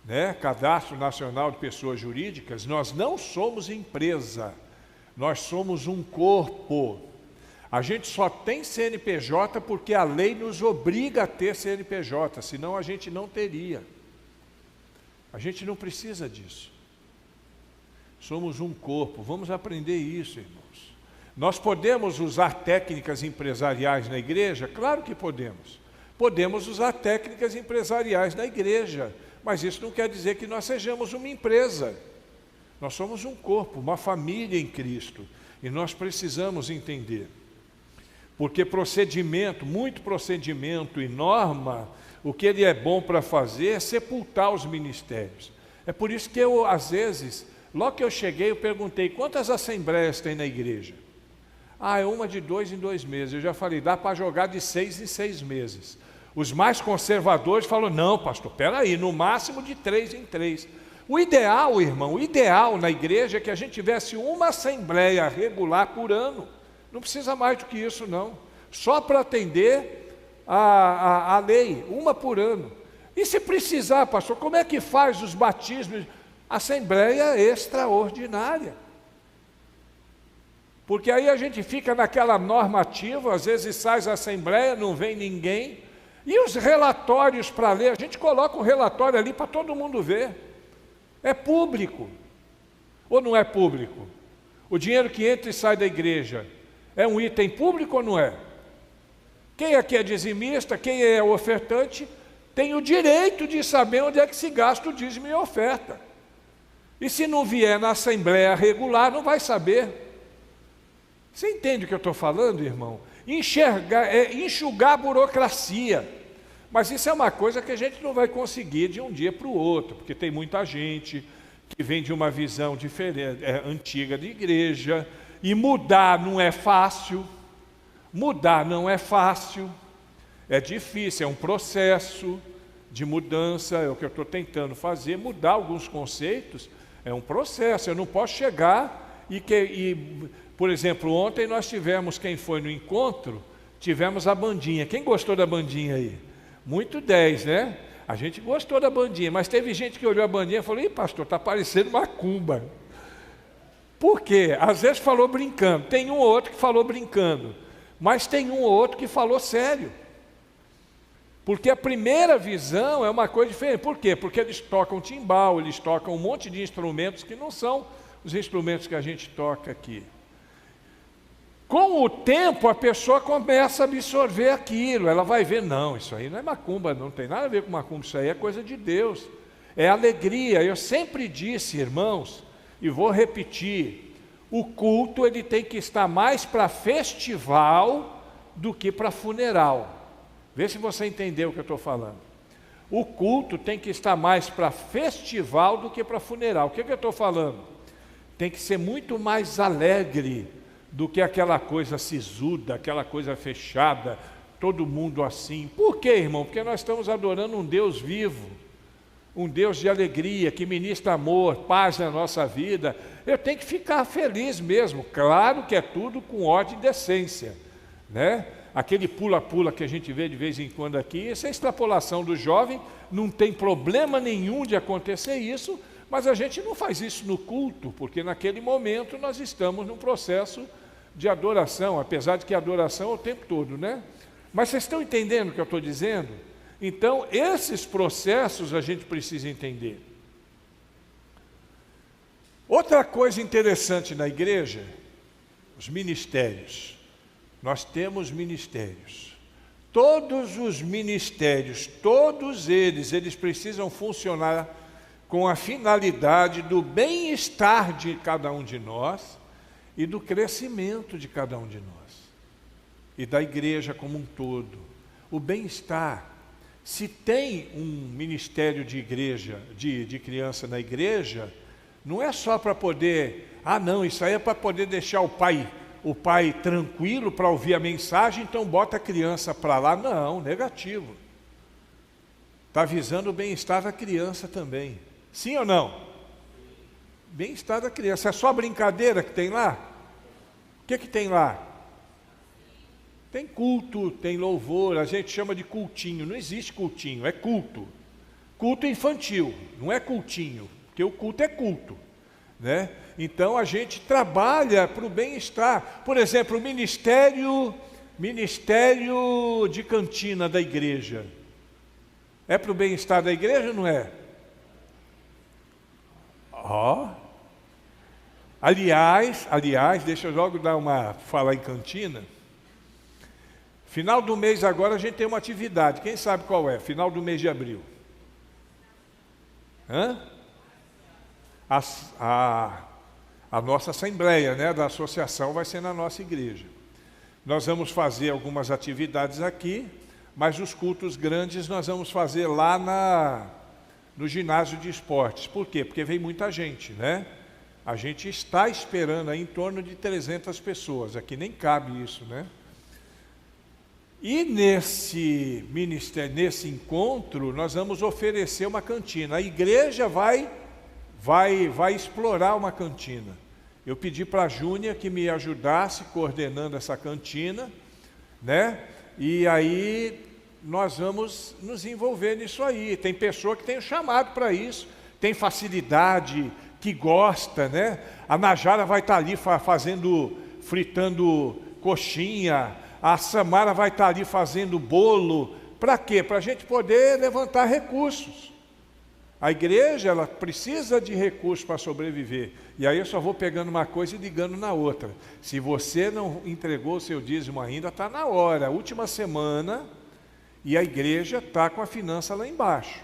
né, Cadastro Nacional de Pessoas Jurídicas, nós não somos empresa, nós somos um corpo. A gente só tem CNPJ porque a lei nos obriga a ter CNPJ, senão a gente não teria. A gente não precisa disso. Somos um corpo, vamos aprender isso, irmãos. Nós podemos usar técnicas empresariais na igreja? Claro que podemos. Podemos usar técnicas empresariais na igreja, mas isso não quer dizer que nós sejamos uma empresa. Nós somos um corpo, uma família em Cristo, e nós precisamos entender. Porque procedimento, muito procedimento e norma, o que ele é bom para fazer é sepultar os ministérios. É por isso que eu, às vezes, logo que eu cheguei, eu perguntei, quantas assembleias tem na igreja? Ah, é uma de 2 em 2 meses. Eu já falei, dá para jogar de 6 em 6 meses. Os mais conservadores falam, não, pastor, peraí, no máximo de 3 em 3. O ideal, irmão, o ideal na igreja é que a gente tivesse uma assembleia regular por ano. Não precisa mais do que isso, não. Só para atender a lei, uma por ano. E se precisar, pastor, como é que faz os batismos? Assembleia extraordinária. Porque aí a gente fica naquela normativa, às vezes sai a assembleia, não vem ninguém. E os relatórios para ler, a gente coloca um relatório ali para todo mundo ver. É público. Ou não é público? O dinheiro que entra e sai da igreja é um item público ou não é? Quem aqui é dizimista, quem é ofertante, tem o direito de saber onde é que se gasta o dízimo e a oferta. E se não vier na assembleia regular, não vai saber. Você entende o que eu estou falando, irmão? Enxugar a burocracia. Mas isso é uma coisa que a gente não vai conseguir de um dia para o outro, porque tem muita gente que vem de uma visão diferente, antiga de igreja, e mudar não é fácil. Mudar não é fácil, é difícil, é um processo de mudança, é o que eu estou tentando fazer, mudar alguns conceitos, é um processo. Eu não posso chegar por exemplo, ontem nós tivemos, quem foi no encontro, tivemos a bandinha. Quem gostou da bandinha aí? Muito 10, né? A gente gostou da bandinha, mas teve gente que olhou a bandinha e falou: ih, pastor, está parecendo macumba. Por quê? Às vezes falou brincando, tem um ou outro que falou brincando, mas tem um ou outro que falou sério. Porque a primeira visão é uma coisa diferente. Por quê? Porque eles tocam timbal, eles tocam um monte de instrumentos que não são os instrumentos que a gente toca aqui. Com o tempo a pessoa começa a absorver aquilo, ela vai ver, não, isso aí não é macumba, não tem nada a ver com macumba, isso aí é coisa de Deus, é alegria. Eu sempre disse, irmãos, e vou repetir, o culto ele tem que estar mais para festival do que para funeral. Vê se você entendeu o que eu estou falando. O culto tem que estar mais para festival do que para funeral. O que eu estou falando? Tem que ser muito mais alegre do que aquela coisa sisuda, aquela coisa fechada, todo mundo assim. Por quê, irmão? Porque nós estamos adorando um Deus vivo, um Deus de alegria, que ministra amor, paz na nossa vida. Eu tenho que ficar feliz mesmo, claro que é tudo com ordem e decência, né? Aquele pula-pula que a gente vê de vez em quando aqui, essa é a extrapolação do jovem, não tem problema nenhum de acontecer isso, mas a gente não faz isso no culto, porque naquele momento nós estamos num processo de adoração, apesar de que a adoração é o tempo todo, né? Mas vocês estão entendendo o que eu estou dizendo? Então, esses processos a gente precisa entender. Outra coisa interessante na igreja, os ministérios. Nós temos ministérios. Todos os ministérios, todos eles precisam funcionar com a finalidade do bem-estar de cada um de nós e do crescimento de cada um de nós e da igreja como um todo. O bem-estar. Se tem um ministério de igreja, de criança na igreja, não é só para poder, não, isso aí é para poder deixar o pai tranquilo para ouvir a mensagem, então bota a criança para lá. Não, negativo. Está visando o bem-estar da criança também. Sim ou não? Bem-estar da criança. É só brincadeira que tem lá? O que tem lá? Tem culto, tem louvor, a gente chama de cultinho. Não existe cultinho, é culto. Culto infantil, não é cultinho, porque o culto é culto, né? Então a gente trabalha para o bem-estar. Por exemplo, o ministério de cantina da igreja. É para o bem-estar da igreja ou não é? Aliás, deixa eu logo falar em cantina. Final do mês agora a gente tem uma atividade, quem sabe qual é? Final do mês de abril. A nossa assembleia, né, da associação vai ser na nossa igreja. Nós vamos fazer algumas atividades aqui, mas os cultos grandes nós vamos fazer lá no ginásio de esportes. Por quê? Porque vem muita gente, né? A gente está esperando aí em torno de 300 pessoas, aqui nem cabe isso, né? E nesse encontro, nós vamos oferecer uma cantina. A igreja vai explorar uma cantina. Eu pedi para a Júnia que me ajudasse coordenando essa cantina, né? E aí nós vamos nos envolver nisso aí. Tem pessoa que tem o chamado para isso, tem facilidade, que gosta, né? A Najara vai estar ali fritando coxinha, a Samara vai estar ali fazendo bolo. Para quê? Para a gente poder levantar recursos. A igreja, ela precisa de recursos para sobreviver. E aí eu só vou pegando uma coisa e ligando na outra. Se você não entregou o seu dízimo ainda, está na hora. Última semana, e a igreja está com a finança lá embaixo.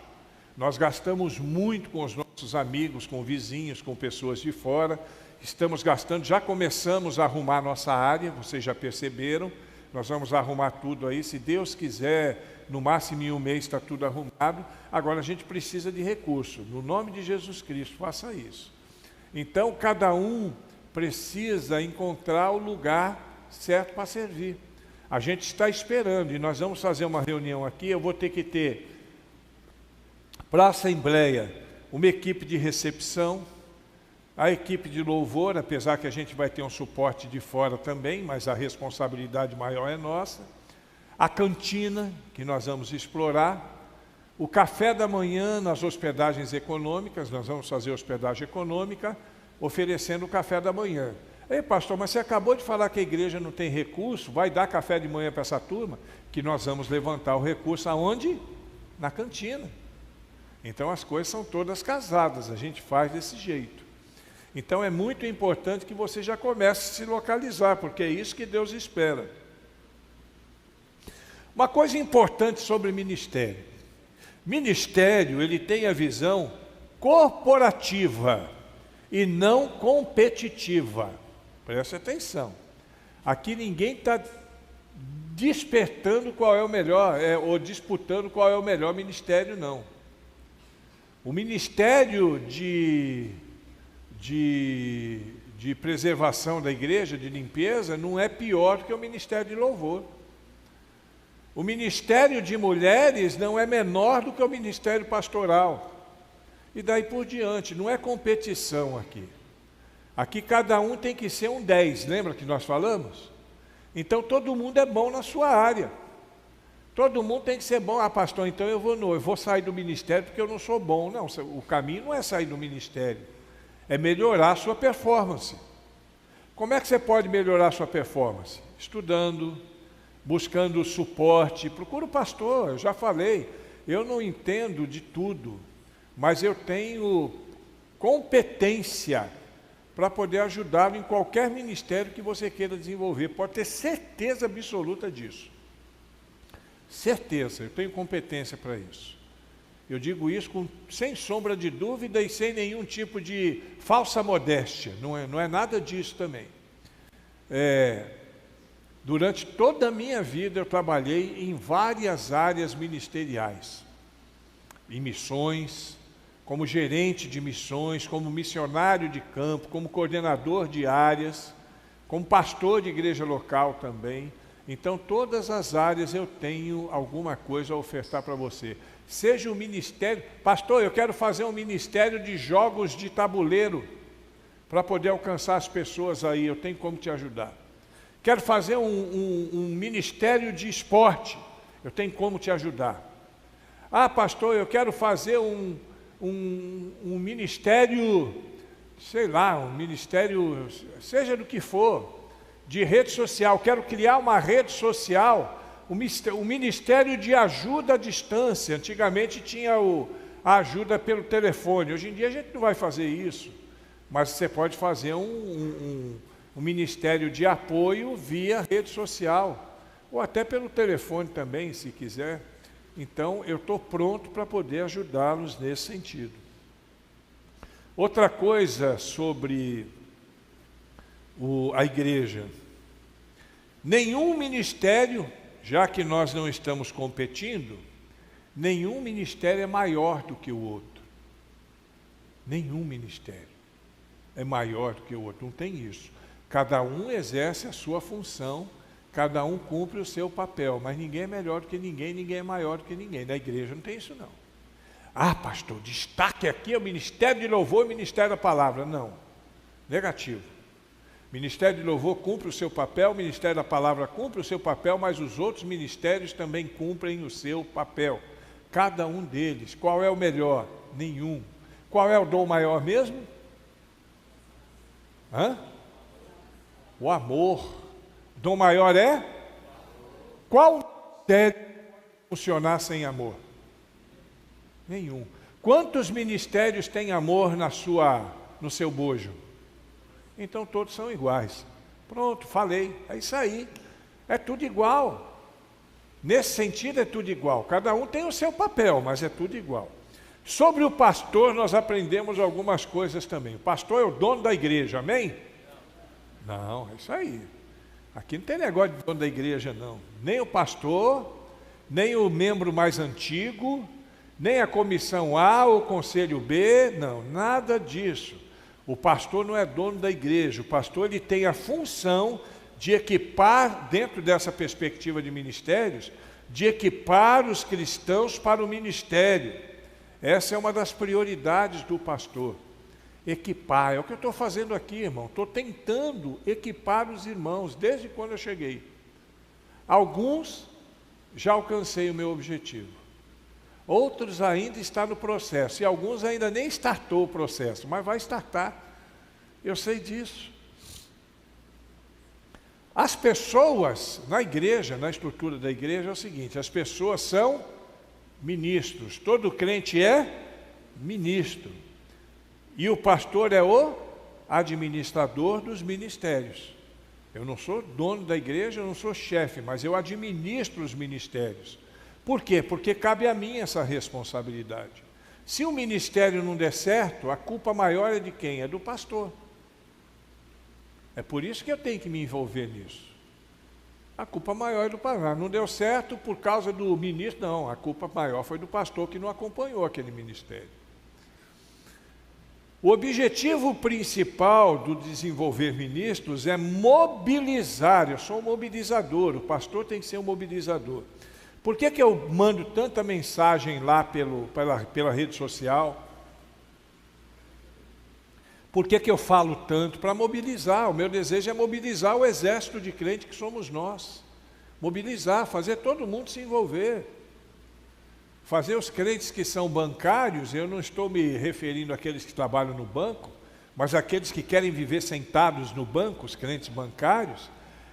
Nós gastamos muito com os nossos amigos, com vizinhos, com pessoas de fora. Estamos gastando, já começamos a arrumar a nossa área, vocês já perceberam. Nós vamos arrumar tudo aí, se Deus quiser, no máximo em um mês está tudo arrumado. Agora a gente precisa de recurso. No nome de Jesus Cristo, faça isso. Então, cada um precisa encontrar o lugar certo para servir. A gente está esperando, e nós vamos fazer uma reunião aqui. Eu vou ter que ter, para a Assembleia, uma equipe de recepção, a equipe de louvor, apesar que a gente vai ter um suporte de fora também, mas a responsabilidade maior é nossa. A cantina, que nós vamos explorar. O café da manhã nas hospedagens econômicas, nós vamos fazer hospedagem econômica, oferecendo o café da manhã. Ei, pastor, mas você acabou de falar que a igreja não tem recurso, vai dar café de manhã para essa turma? Que nós vamos levantar o recurso aonde? Na cantina. Então as coisas são todas casadas, a gente faz desse jeito. Então é muito importante que você já comece a se localizar, porque é isso que Deus espera. Uma coisa importante sobre ministério. Ministério, ele tem a visão corporativa e não competitiva. Preste atenção. Aqui ninguém está despertando qual é o melhor, ou disputando qual é o melhor ministério, não. O ministério de preservação da igreja, de limpeza, não é pior do que o ministério de louvor. O ministério de mulheres não é menor do que o ministério pastoral. E daí por diante, não é competição aqui. Aqui cada um tem que ser um 10, lembra que nós falamos? Então todo mundo é bom na sua área. Todo mundo tem que ser bom. Ah, pastor, então eu vou sair do ministério porque eu não sou bom. Não, o caminho não é sair do ministério, é melhorar a sua performance. Como é que você pode melhorar a sua performance? Estudando, buscando suporte. Procura o pastor, eu já falei, eu não entendo de tudo, mas eu tenho competência para poder ajudá-lo em qualquer ministério que você queira desenvolver. Pode ter certeza absoluta disso. Certeza, eu tenho competência para isso. Eu digo isso sem sombra de dúvida e sem nenhum tipo de falsa modéstia. Não é nada disso também. Durante toda a minha vida eu trabalhei em várias áreas ministeriais. Em missões, como gerente de missões, como missionário de campo, como coordenador de áreas, como pastor de igreja local também. Então, todas as áreas eu tenho alguma coisa a ofertar para você. Seja o ministério, pastor, eu quero fazer um ministério de jogos de tabuleiro, para poder alcançar as pessoas aí, eu tenho como te ajudar. Quero fazer um ministério de esporte, eu tenho como te ajudar. Ah, pastor, eu quero fazer um ministério, sei lá, um ministério, seja do que for, de rede social, quero criar uma rede social, o ministério de ajuda à distância. Antigamente tinha a ajuda pelo telefone, hoje em dia a gente não vai fazer isso, mas você pode fazer um ministério de apoio via rede social, ou até pelo telefone também, se quiser. Então, eu estou pronto para poder ajudá-los nesse sentido. Outra coisa sobre a igreja. Nenhum ministério, já que nós não estamos competindo, nenhum ministério é maior do que o outro. Nenhum ministério é maior do que o outro, não tem isso. Cada um exerce a sua função, cada um cumpre o seu papel, mas ninguém é melhor do que ninguém, ninguém é maior do que ninguém. Na igreja não tem isso não. Ah, pastor, destaque aqui é o ministério de louvor e o ministério da palavra. Não, negativo. Ministério de Louvor cumpre o seu papel, o Ministério da Palavra cumpre o seu papel, mas os outros ministérios também cumprem o seu papel. Cada um deles. Qual é o melhor? Nenhum. Qual é o dom maior mesmo? O amor. Dom maior é? Qual deve funcionar sem amor? Nenhum. Quantos ministérios têm amor no seu bojo? Então todos são iguais. Pronto, falei. É isso aí. É tudo igual. Nesse sentido é tudo igual. Cada um tem o seu papel, mas é tudo igual. Sobre o pastor nós aprendemos algumas coisas também. O pastor é o dono da igreja, amém? Não, é isso aí. Aqui não tem negócio de dono da igreja, não. Nem o pastor, nem o membro mais antigo, nem a comissão A ou o conselho B, não, nada disso. O pastor não é dono da igreja. O pastor ele tem a função de equipar, dentro dessa perspectiva de ministérios, de equipar os cristãos para o ministério. Essa é uma das prioridades do pastor. Equipar, é o que eu estou fazendo aqui, irmão. Estou tentando equipar os irmãos desde quando eu cheguei. Alguns já alcancei o meu objetivo. Outros ainda estão no processo. E alguns ainda nem startou o processo, mas vai startar. Eu sei disso. As pessoas na igreja, na estrutura da igreja, é o seguinte: as pessoas são ministros. Todo crente é ministro. E o pastor é o administrador dos ministérios. Eu não sou dono da igreja, eu não sou chefe, mas eu administro os ministérios. Por quê? Porque cabe a mim essa responsabilidade. Se o ministério não der certo, a culpa maior é de quem? É do pastor. É por isso que eu tenho que me envolver nisso. A culpa maior é do pastor. Não deu certo por causa do ministro, não. A culpa maior foi do pastor que não acompanhou aquele ministério. O objetivo principal do desenvolver ministros é mobilizar. Eu sou um mobilizador, o pastor tem que ser um mobilizador. Por que eu mando tanta mensagem lá pela rede social? Por que eu falo tanto? Para mobilizar. O meu desejo é mobilizar o exército de crentes que somos nós. Mobilizar, fazer todo mundo se envolver. Fazer os crentes que são bancários, eu não estou me referindo àqueles que trabalham no banco, mas àqueles que querem viver sentados no banco, os crentes bancários,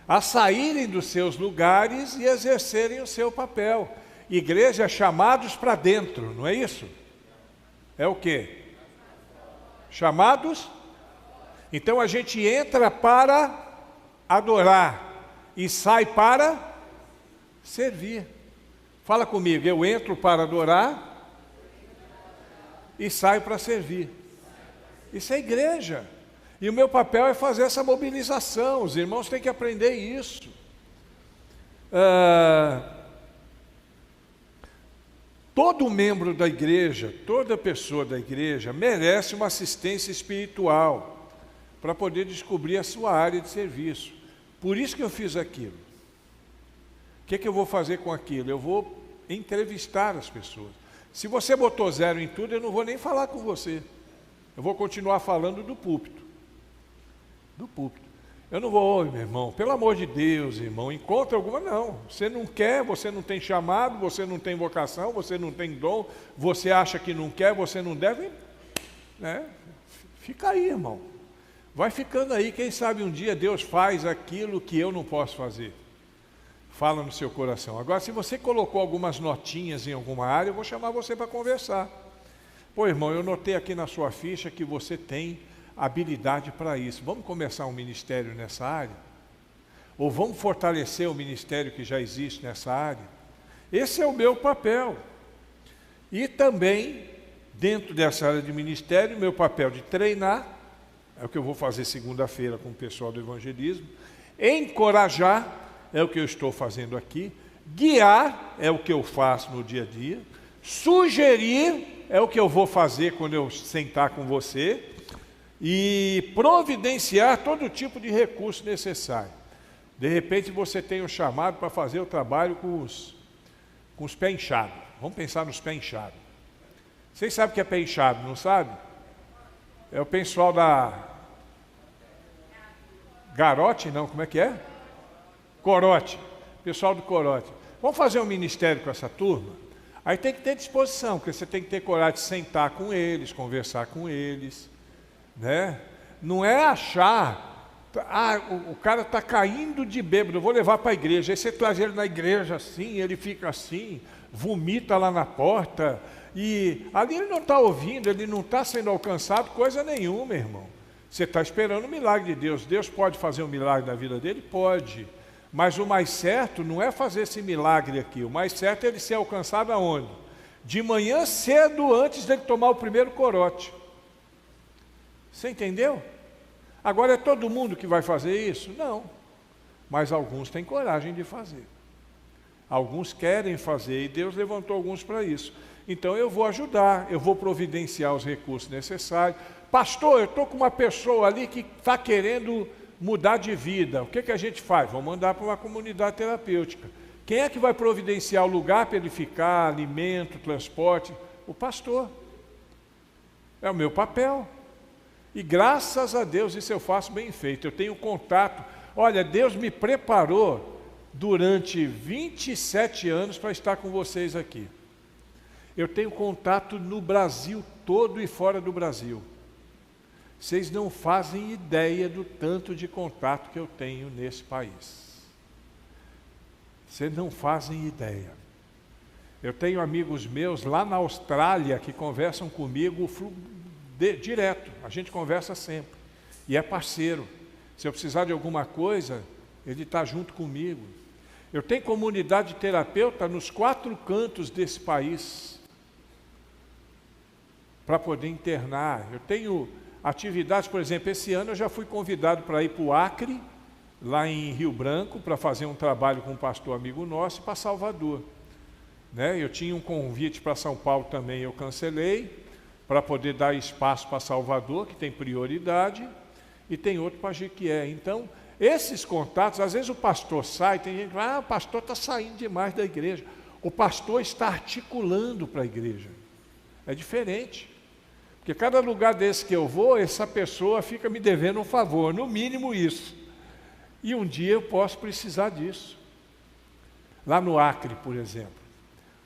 a saírem dos seus lugares e exercerem o seu papel. Igreja é chamados para dentro, não é isso? É o quê? Chamados? Então a gente entra para adorar e sai para servir. Fala comigo, eu entro para adorar e saio para servir. Isso é igreja. E o meu papel é fazer essa mobilização. Os irmãos têm que aprender isso. Todo membro da igreja, toda pessoa da igreja merece uma assistência espiritual para poder descobrir a sua área de serviço. Por isso que eu fiz aquilo. O que eu vou fazer com aquilo? Eu vou entrevistar as pessoas. Se você botou 0 em tudo, eu não vou nem falar com você. Eu vou continuar falando do púlpito. Do púlpito. Eu não vou, meu irmão, pelo amor de Deus, irmão, encontra alguma, não. Você não quer, você não tem chamado, você não tem vocação, você não tem dom, você acha que não quer, você não deve, né? Fica aí, irmão. Vai ficando aí, quem sabe um dia Deus faz aquilo que eu não posso fazer. Fala no seu coração. Agora, se você colocou algumas notinhas em alguma área, eu vou chamar você para conversar. Pô, irmão, eu notei aqui na sua ficha que você tem habilidade para isso. Vamos começar um ministério nessa área? Ou vamos fortalecer o ministério que já existe nessa área? Esse é o meu papel. E também, dentro dessa área de ministério, meu papel de treinar, é o que eu vou fazer segunda-feira com o pessoal do evangelismo, encorajar, é o que eu estou fazendo aqui, guiar, é o que eu faço no dia a dia, sugerir, é o que eu vou fazer quando eu sentar com você, e providenciar todo tipo de recurso necessário. De repente você tem um chamado para fazer o trabalho com os pés inchados. Vamos pensar nos pés inchados. Vocês sabem o que é pé inchado, não sabe? É o pessoal Garote não, como é que é? Corote, pessoal do Corote. Vamos fazer um ministério com essa turma? Aí tem que ter disposição, porque você tem que ter coragem de sentar com eles, conversar com eles, né? Não é achar, o cara está caindo de bêbado, eu vou levar para a igreja. Aí você traz ele na igreja assim, ele fica assim, vomita lá na porta, e ali ele não está ouvindo, ele não está sendo alcançado coisa nenhuma, irmão. Você está esperando o milagre de Deus. Deus pode fazer um milagre na vida dele? Pode. Mas o mais certo não é fazer esse milagre aqui. O mais certo é ele ser alcançado aonde? De manhã cedo, antes dele tomar o primeiro corote. Você entendeu? Agora é todo mundo que vai fazer isso? Não. Mas alguns têm coragem de fazer. Alguns querem fazer e Deus levantou alguns para isso. Então eu vou ajudar, eu vou providenciar os recursos necessários. Pastor, eu estou com uma pessoa ali que está querendo mudar de vida. O que a gente faz? Vamos mandar para uma comunidade terapêutica. Quem é que vai providenciar o lugar para ele ficar, alimento, transporte? O pastor. É o meu papel. E graças a Deus isso eu faço bem feito. Eu tenho contato. Olha, Deus me preparou durante 27 anos para estar com vocês aqui. Eu tenho contato no Brasil todo e fora do Brasil. Vocês não fazem ideia do tanto de contato que eu tenho nesse país. Vocês não fazem ideia. Eu tenho amigos meus lá na Austrália que conversam comigo direto. A gente conversa sempre. E é parceiro. Se eu precisar de alguma coisa, ele está junto comigo. Eu tenho comunidade terapeuta nos 4 cantos desse país para poder internar. Eu tenho atividades, por exemplo, esse ano eu já fui convidado para ir para o Acre, lá em Rio Branco, para fazer um trabalho com um pastor amigo nosso, e para Salvador. Né? Eu tinha um convite para São Paulo também, eu cancelei, para poder dar espaço para Salvador, que tem prioridade, e tem outro para Jequié. Então, esses contatos, às vezes o pastor sai, tem gente que fala, o pastor está saindo demais da igreja. O pastor está articulando para a igreja. É diferente. Porque cada lugar desse que eu vou, essa pessoa fica me devendo um favor, no mínimo isso. E um dia eu posso precisar disso. Lá no Acre, por exemplo.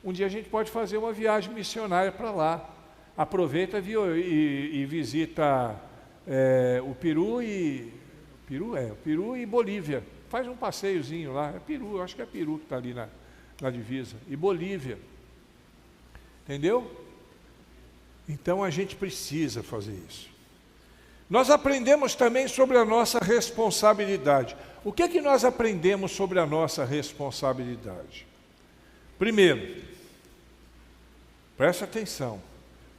Um dia a gente pode fazer uma viagem missionária para lá. Aproveita e visita o Peru e Bolívia. Faz um passeiozinho lá. É Peru, eu acho que é Peru que está ali na divisa. E Bolívia. Entendeu? Então a gente precisa fazer isso. Nós aprendemos também sobre a nossa responsabilidade. O que é que nós aprendemos sobre a nossa responsabilidade? Primeiro, preste atenção,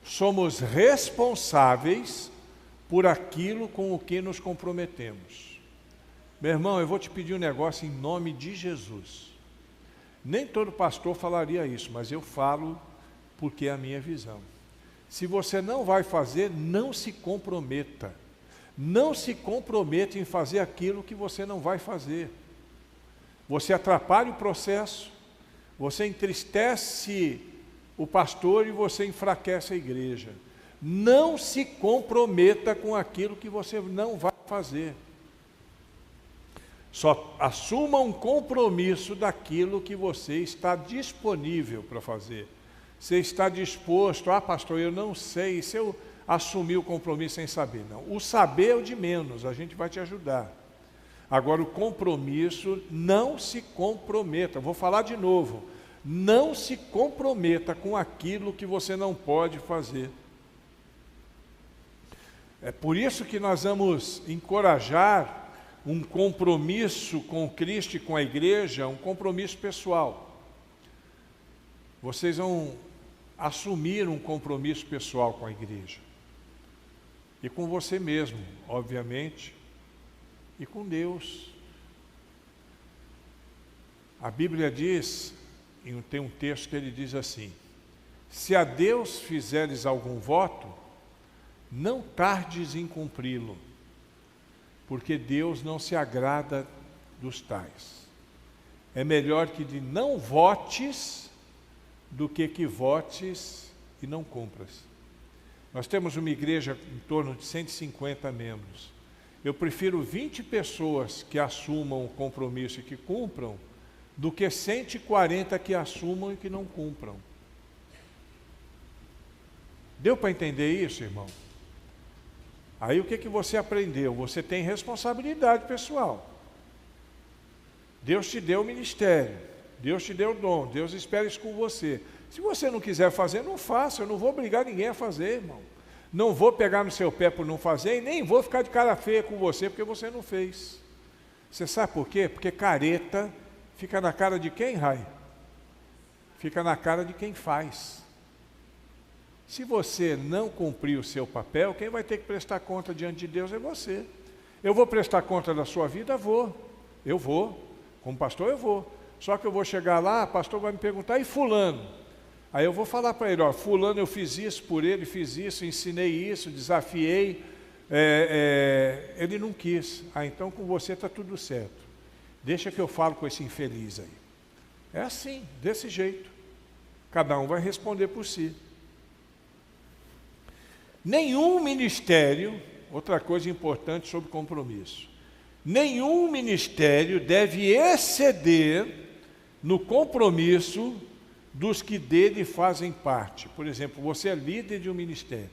somos responsáveis por aquilo com o que nos comprometemos. Meu irmão, eu vou te pedir um negócio em nome de Jesus. Nem todo pastor falaria isso, mas eu falo porque é a minha visão. Se você não vai fazer, não se comprometa. Não se comprometa em fazer aquilo que você não vai fazer. Você atrapalha o processo, você entristece o pastor e você enfraquece a igreja. Não se comprometa com aquilo que você não vai fazer. Só assuma um compromisso daquilo que você está disponível para fazer. Você está disposto, pastor, eu não sei, se eu assumir o compromisso sem saber. Não, o saber é o de menos, a gente vai te ajudar. Agora o compromisso, não se comprometa, vou falar de novo, não se comprometa com aquilo que você não pode fazer. É por isso que nós vamos encorajar um compromisso com Cristo e com a igreja, um compromisso pessoal. Vocês vão assumir um compromisso pessoal com a igreja. E com você mesmo, obviamente, e com Deus. A Bíblia diz, tem um texto que ele diz assim: se a Deus fizeres algum voto, não tardes em cumpri-lo, porque Deus não se agrada dos tais. É melhor que não votes do que votes e não cumpras. Nós temos uma igreja em torno de 150 membros. Eu prefiro 20 pessoas que assumam o compromisso e que cumpram, do que 140 que assumam e que não cumpram. Deu para entender isso, irmão? Aí o que você aprendeu? Você tem responsabilidade pessoal. Deus te deu o ministério, Deus te deu o dom, Deus espera isso com você. Se você não quiser fazer, não faça, eu não vou obrigar ninguém a fazer, irmão. Não vou pegar no seu pé por não fazer e nem vou ficar de cara feia com você porque você não fez. Você sabe por quê? Porque careta fica na cara de quem, Rai? Fica na cara de quem faz. Se você não cumprir o seu papel, quem vai ter que prestar conta diante de Deus é você. Eu vou prestar conta da sua vida? Eu vou. Como pastor eu vou. Só que eu vou chegar lá, o pastor vai me perguntar, e fulano? Aí eu vou falar para ele, ó, fulano eu fiz isso por ele, fiz isso, ensinei isso, desafiei, ele não quis. Ah, então com você está tudo certo. Deixa que eu falo com esse infeliz aí. É assim, desse jeito. Cada um vai responder por si. Nenhum ministério, outra coisa importante sobre compromisso, nenhum ministério deve exceder no compromisso dos que dele fazem parte. Por exemplo, você é líder de um ministério.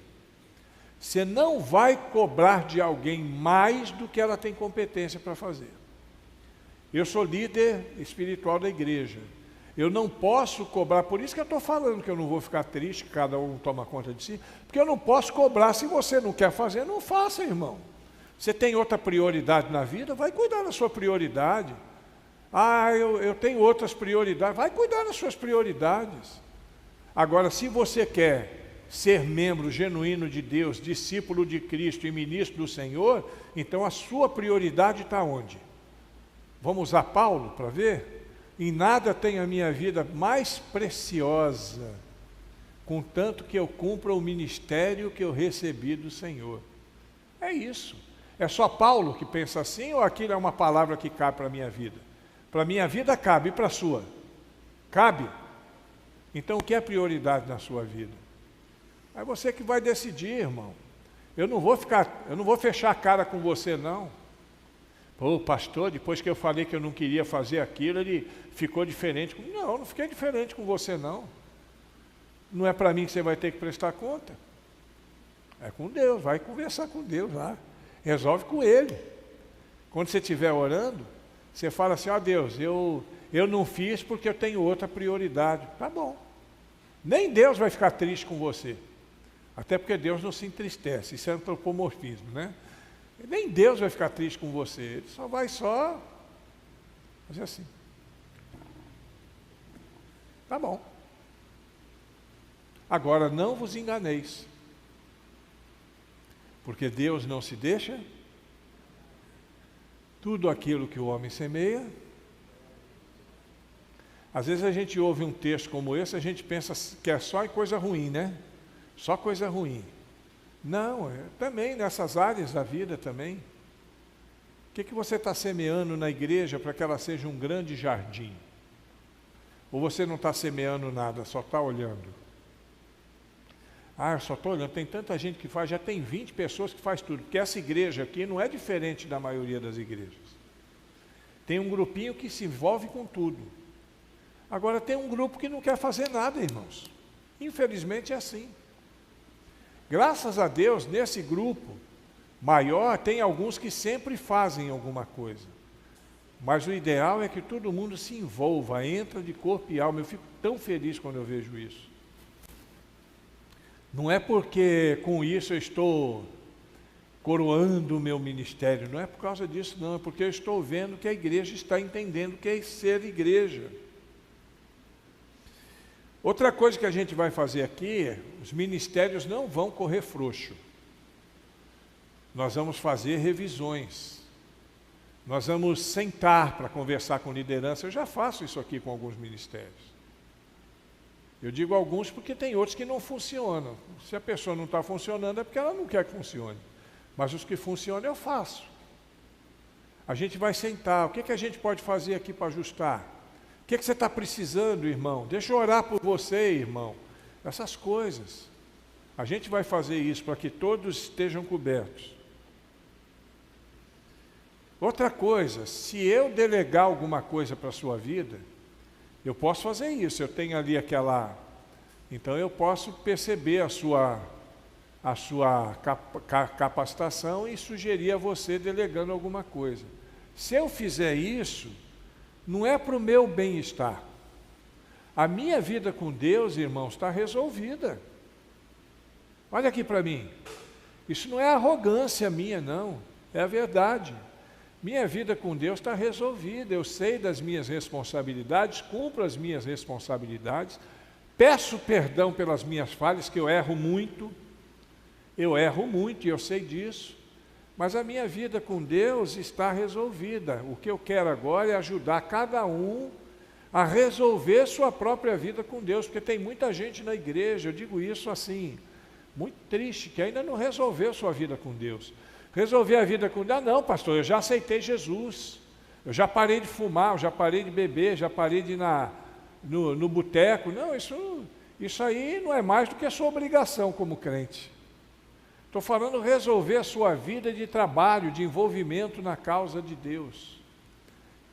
Você não vai cobrar de alguém mais do que ela tem competência para fazer. Eu sou líder espiritual da igreja. Eu não posso cobrar, por isso que eu estou falando que eu não vou ficar triste, que cada um toma conta de si, porque eu não posso cobrar. Se você não quer fazer, não faça, irmão. Você tem outra prioridade na vida, vai cuidar da sua prioridade. Ah, eu tenho outras prioridades, vai cuidar das suas prioridades. Agora, se você quer ser membro genuíno de Deus, discípulo de Cristo e ministro do Senhor, então a sua prioridade está onde? Vamos usar Paulo para ver? Em nada tenho a minha vida mais preciosa, contanto que eu cumpra o ministério que eu recebi do Senhor. É isso. É só Paulo que pensa assim, ou aquilo é uma palavra que cabe para a minha vida? Para a minha vida cabe, e para a sua? Cabe? Então o que é prioridade na sua vida? É você que vai decidir, irmão. Eu não vou fechar a cara com você, não. Pô, pastor, depois que eu falei que eu não queria fazer aquilo, ele ficou diferente. Não, eu não fiquei diferente com você, não. Não é para mim que você vai ter que prestar conta. É com Deus, vai conversar com Deus lá. Resolve com Ele. Quando você estiver orando, você fala assim, ó Deus, eu não fiz porque eu tenho outra prioridade. Tá bom. Nem Deus vai ficar triste com você. Até porque Deus não se entristece. Isso é antropomorfismo, né? Nem Deus vai ficar triste com você. Ele só vai fazer assim. Tá bom. Agora não vos enganeis. Porque Deus não se deixa. Tudo aquilo que o homem semeia. Às vezes a gente ouve um texto como esse, a gente pensa que é só em coisa ruim, né? Só coisa ruim. Não, também nessas áreas da vida também. O que você está semeando na igreja para que ela seja um grande jardim? Ou você não está semeando nada, só está olhando? Ah, eu só estou olhando, tem tanta gente que faz, já tem 20 pessoas que faz tudo, porque essa igreja aqui não é diferente da maioria das igrejas. Tem um grupinho que se envolve com tudo. Agora tem um grupo que não quer fazer nada, irmãos. Infelizmente é assim. Graças a Deus, nesse grupo maior, tem alguns que sempre fazem alguma coisa. Mas o ideal é que todo mundo se envolva, entra de corpo e alma. Eu fico tão feliz quando eu vejo isso. Não é porque com isso eu estou coroando o meu ministério, não é por causa disso não, é porque eu estou vendo que a igreja está entendendo o que é ser igreja. Outra coisa que a gente vai fazer aqui, os ministérios não vão correr frouxo. Nós vamos fazer revisões. Nós vamos sentar para conversar com liderança. Eu já faço isso aqui com alguns ministérios. Eu digo alguns porque tem outros que não funcionam. Se a pessoa não está funcionando é porque ela não quer que funcione. Mas os que funcionam eu faço. A gente vai sentar. O que a gente pode fazer aqui para ajustar? O que você está precisando, irmão? Deixa eu orar por você, irmão. Essas coisas. A gente vai fazer isso para que todos estejam cobertos. Outra coisa, se eu delegar alguma coisa para a sua vida, eu posso fazer isso, eu tenho ali aquela... Então eu posso perceber a sua capacitação e sugerir a você delegando alguma coisa. Se eu fizer isso, não é para o meu bem-estar. A minha vida com Deus, irmãos, está resolvida. Olha aqui para mim. Isso não é arrogância minha, não. É a verdade. Minha vida com Deus está resolvida. Eu sei das minhas responsabilidades, cumpro as minhas responsabilidades, peço perdão pelas minhas falhas, que eu erro muito e eu sei disso. Mas a minha vida com Deus está resolvida. O que eu quero agora é ajudar cada um a resolver sua própria vida com Deus, porque tem muita gente na igreja, eu digo isso assim, muito triste, que ainda não resolveu sua vida com Deus. Resolver a vida com Deus, não, pastor, eu já aceitei Jesus, eu já parei de fumar, eu já parei de beber, já parei de ir no boteco. Não, isso aí não é mais do que a sua obrigação como crente. Estou falando resolver a sua vida de trabalho, de envolvimento na causa de Deus,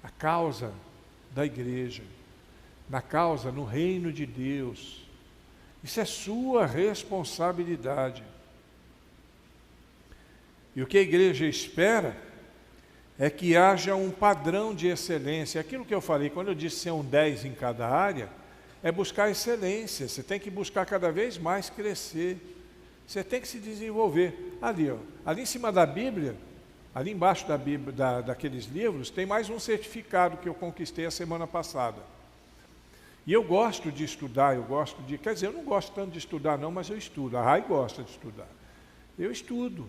a causa da igreja, na causa, no reino de Deus. Isso é sua responsabilidade. E o que a igreja espera é que haja um padrão de excelência. Aquilo que eu falei, quando eu disse ser um 10 em cada área, é buscar excelência. Você tem que buscar cada vez mais crescer. Você tem que se desenvolver. Ali, ó, ali em cima da Bíblia, ali embaixo da Bíblia, daqueles livros, tem mais um certificado que eu conquistei a semana passada. E eu gosto de estudar, quer dizer, eu não gosto tanto de estudar não, mas eu estudo. A Rai gosta de estudar. Eu estudo.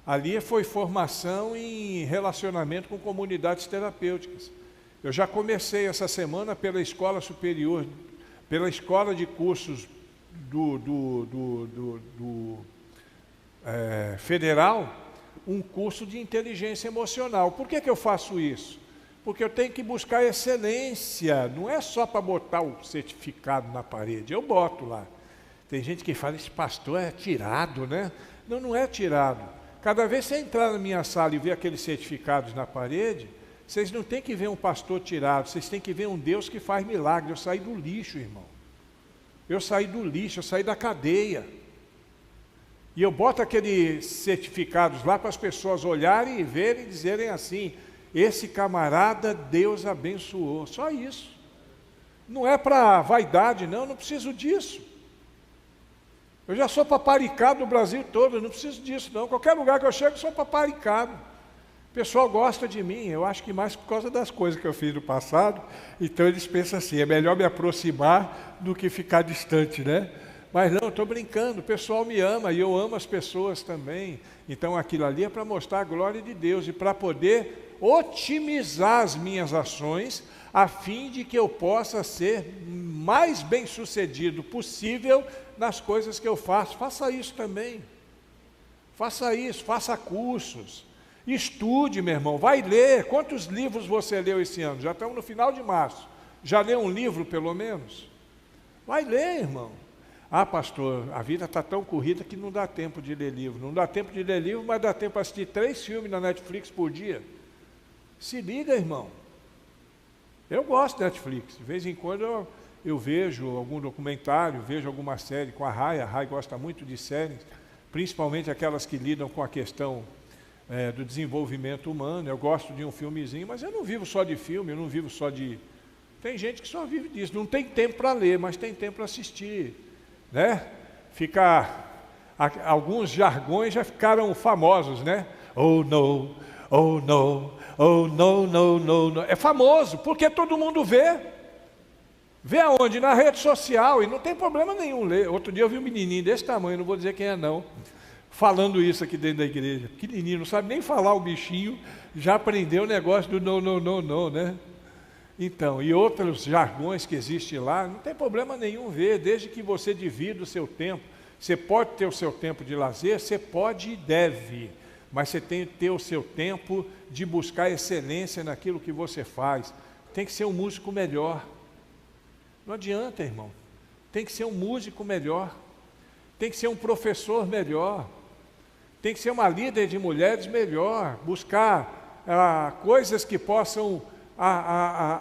Ali foi formação em relacionamento com comunidades terapêuticas. Eu já comecei essa semana pela escola superior, pela escola de cursos federal, um curso de inteligência emocional. Por que eu faço isso? Porque eu tenho que buscar excelência, não é só para botar o certificado na parede, eu boto lá. Tem gente que fala, esse pastor é tirado, né? Não, não é tirado. Cada vez que você entrar na minha sala e ver aqueles certificados na parede, vocês não têm que ver um pastor tirado, vocês têm que ver um Deus que faz milagre. Eu saí do lixo, irmão. Eu saí do lixo, eu saí da cadeia. E eu boto aqueles certificados lá para as pessoas olharem e verem e dizerem assim, esse camarada Deus abençoou. Só isso. Não é para vaidade, não preciso disso. Eu já sou paparicado no Brasil todo, eu não preciso disso não. Qualquer lugar que eu chego, eu sou paparicado. O pessoal gosta de mim, eu acho que mais por causa das coisas que eu fiz no passado. Então eles pensam assim, é melhor me aproximar do que ficar distante, né? Mas não, estou brincando, o pessoal me ama e eu amo as pessoas também. Então aquilo ali é para mostrar a glória de Deus e para poder otimizar as minhas ações, a fim de que eu possa ser mais bem-sucedido possível nas coisas que eu faço. Faça isso também. Faça isso, faça cursos. Estude, meu irmão, vai ler. Quantos livros você leu esse ano? Já estamos no final de março. Já leu um livro, pelo menos? Vai ler, irmão. Ah, pastor, a vida está tão corrida que não dá tempo de ler livro. Não dá tempo de ler livro, mas dá tempo para assistir 3 filmes na Netflix por dia. Se liga, irmão. Eu gosto de Netflix. De vez em quando eu vejo algum documentário, vejo alguma série com a Rai. A Rai gosta muito de séries, principalmente aquelas que lidam com a questão do desenvolvimento humano. Eu gosto de um filmezinho, mas eu não vivo só de filme, eu não vivo só de... Tem gente que só vive disso. Não tem tempo para ler, mas tem tempo para assistir. Né? Alguns jargões já ficaram famosos, né? Oh, no, oh, no, oh, no, no, no, no. É famoso, porque todo mundo vê. Vê aonde? Na rede social, e não tem problema nenhum ler. Outro dia eu vi um menininho desse tamanho, não vou dizer quem é não, falando isso aqui dentro da igreja. Pequenininho, não sabe nem falar o bichinho, já aprendeu o negócio do no, no, no, no, né? Então, e outros jargões que existem lá, não tem problema nenhum ver, desde que você divida o seu tempo. Você pode ter o seu tempo de lazer, você pode e deve, mas você tem que ter o seu tempo de buscar excelência naquilo que você faz. Tem que ser um músico melhor. Não adianta, irmão. Tem que ser um músico melhor. Tem que ser um professor melhor. Tem que ser uma líder de mulheres melhor. Buscar coisas que possam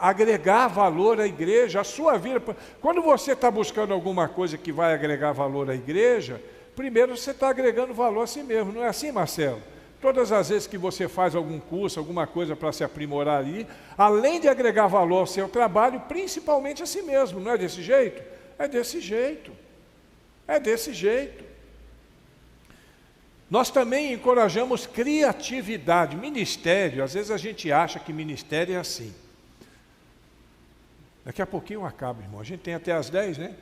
agregar valor à igreja, à sua vida. Quando você está buscando alguma coisa que vai agregar valor à igreja, primeiro você está agregando valor a si mesmo, não é assim, Marcelo? Todas as vezes que você faz algum curso, alguma coisa para se aprimorar ali, além de agregar valor ao seu trabalho, principalmente a si mesmo, não é desse jeito? É desse jeito. É desse jeito. Nós também encorajamos criatividade. Ministério, às vezes a gente acha que ministério é assim. Daqui a pouquinho eu acabo, irmão. A gente tem até as 10, né?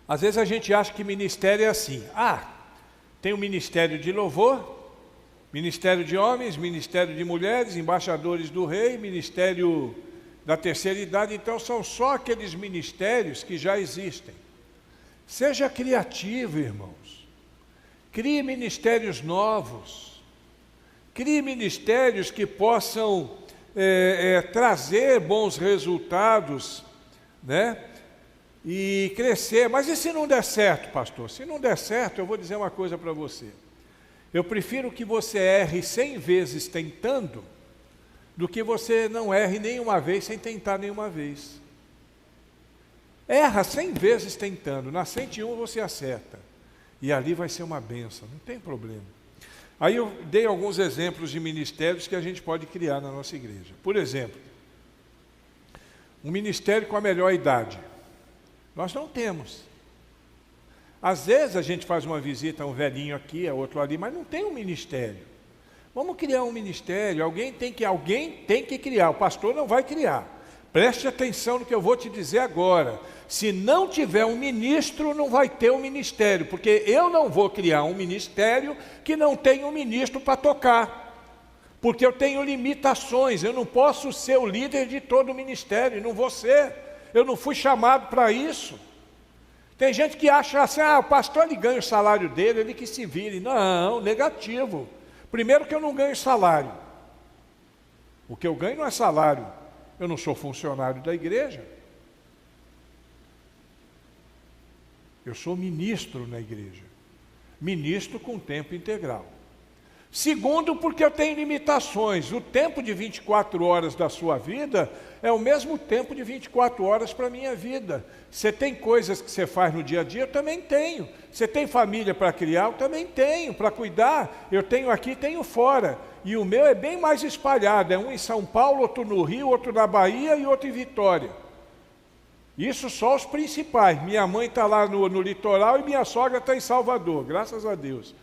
Às vezes a gente acha que ministério é assim. Tem o ministério de louvor, ministério de homens, ministério de mulheres, embaixadores do rei, ministério da terceira idade. Então são só aqueles ministérios que já existem. Seja criativo, irmãos. Crie ministérios novos. Crie ministérios que possam trazer bons resultados, né? E crescer. Mas e se não der certo, pastor? Se não der certo, eu vou dizer uma coisa para você. Eu prefiro que você erre 100 vezes tentando, do que você não erre nenhuma vez sem tentar nenhuma vez. Erra 100 vezes tentando, na 101 você acerta. E ali vai ser uma bênção, não tem problema. Aí eu dei alguns exemplos de ministérios que a gente pode criar na nossa igreja. Por exemplo, um ministério com a melhor idade. Nós não temos. Às vezes a gente faz uma visita a um velhinho aqui, a outro ali, mas não tem um ministério. Vamos criar um ministério, alguém tem que criar, o pastor não vai criar. Preste atenção no que eu vou te dizer agora. Se não tiver um ministro, não vai ter um ministério, porque eu não vou criar um ministério que não tenha um ministro para tocar. Porque eu tenho limitações, eu não posso ser o líder de todo o ministério, não vou ser. Eu não fui chamado para isso. Tem gente que acha assim, o pastor ele ganha o salário dele, ele que se vire. Não, negativo. Primeiro que eu não ganho salário. O que eu ganho não é salário. Eu não sou funcionário da igreja. Eu sou ministro na igreja. Ministro com tempo integral. Segundo, porque eu tenho limitações. O tempo de 24 horas da sua vida é o mesmo tempo de 24 horas para a minha vida. Você tem coisas que você faz no dia a dia, eu também tenho. Você tem família para criar, eu também tenho. Para cuidar, eu tenho aqui, tenho fora. E o meu é bem mais espalhado. É um em São Paulo, outro no Rio, outro na Bahia e outro em Vitória. Isso só os principais. Minha mãe está lá no litoral e minha sogra está em Salvador, graças a Deus.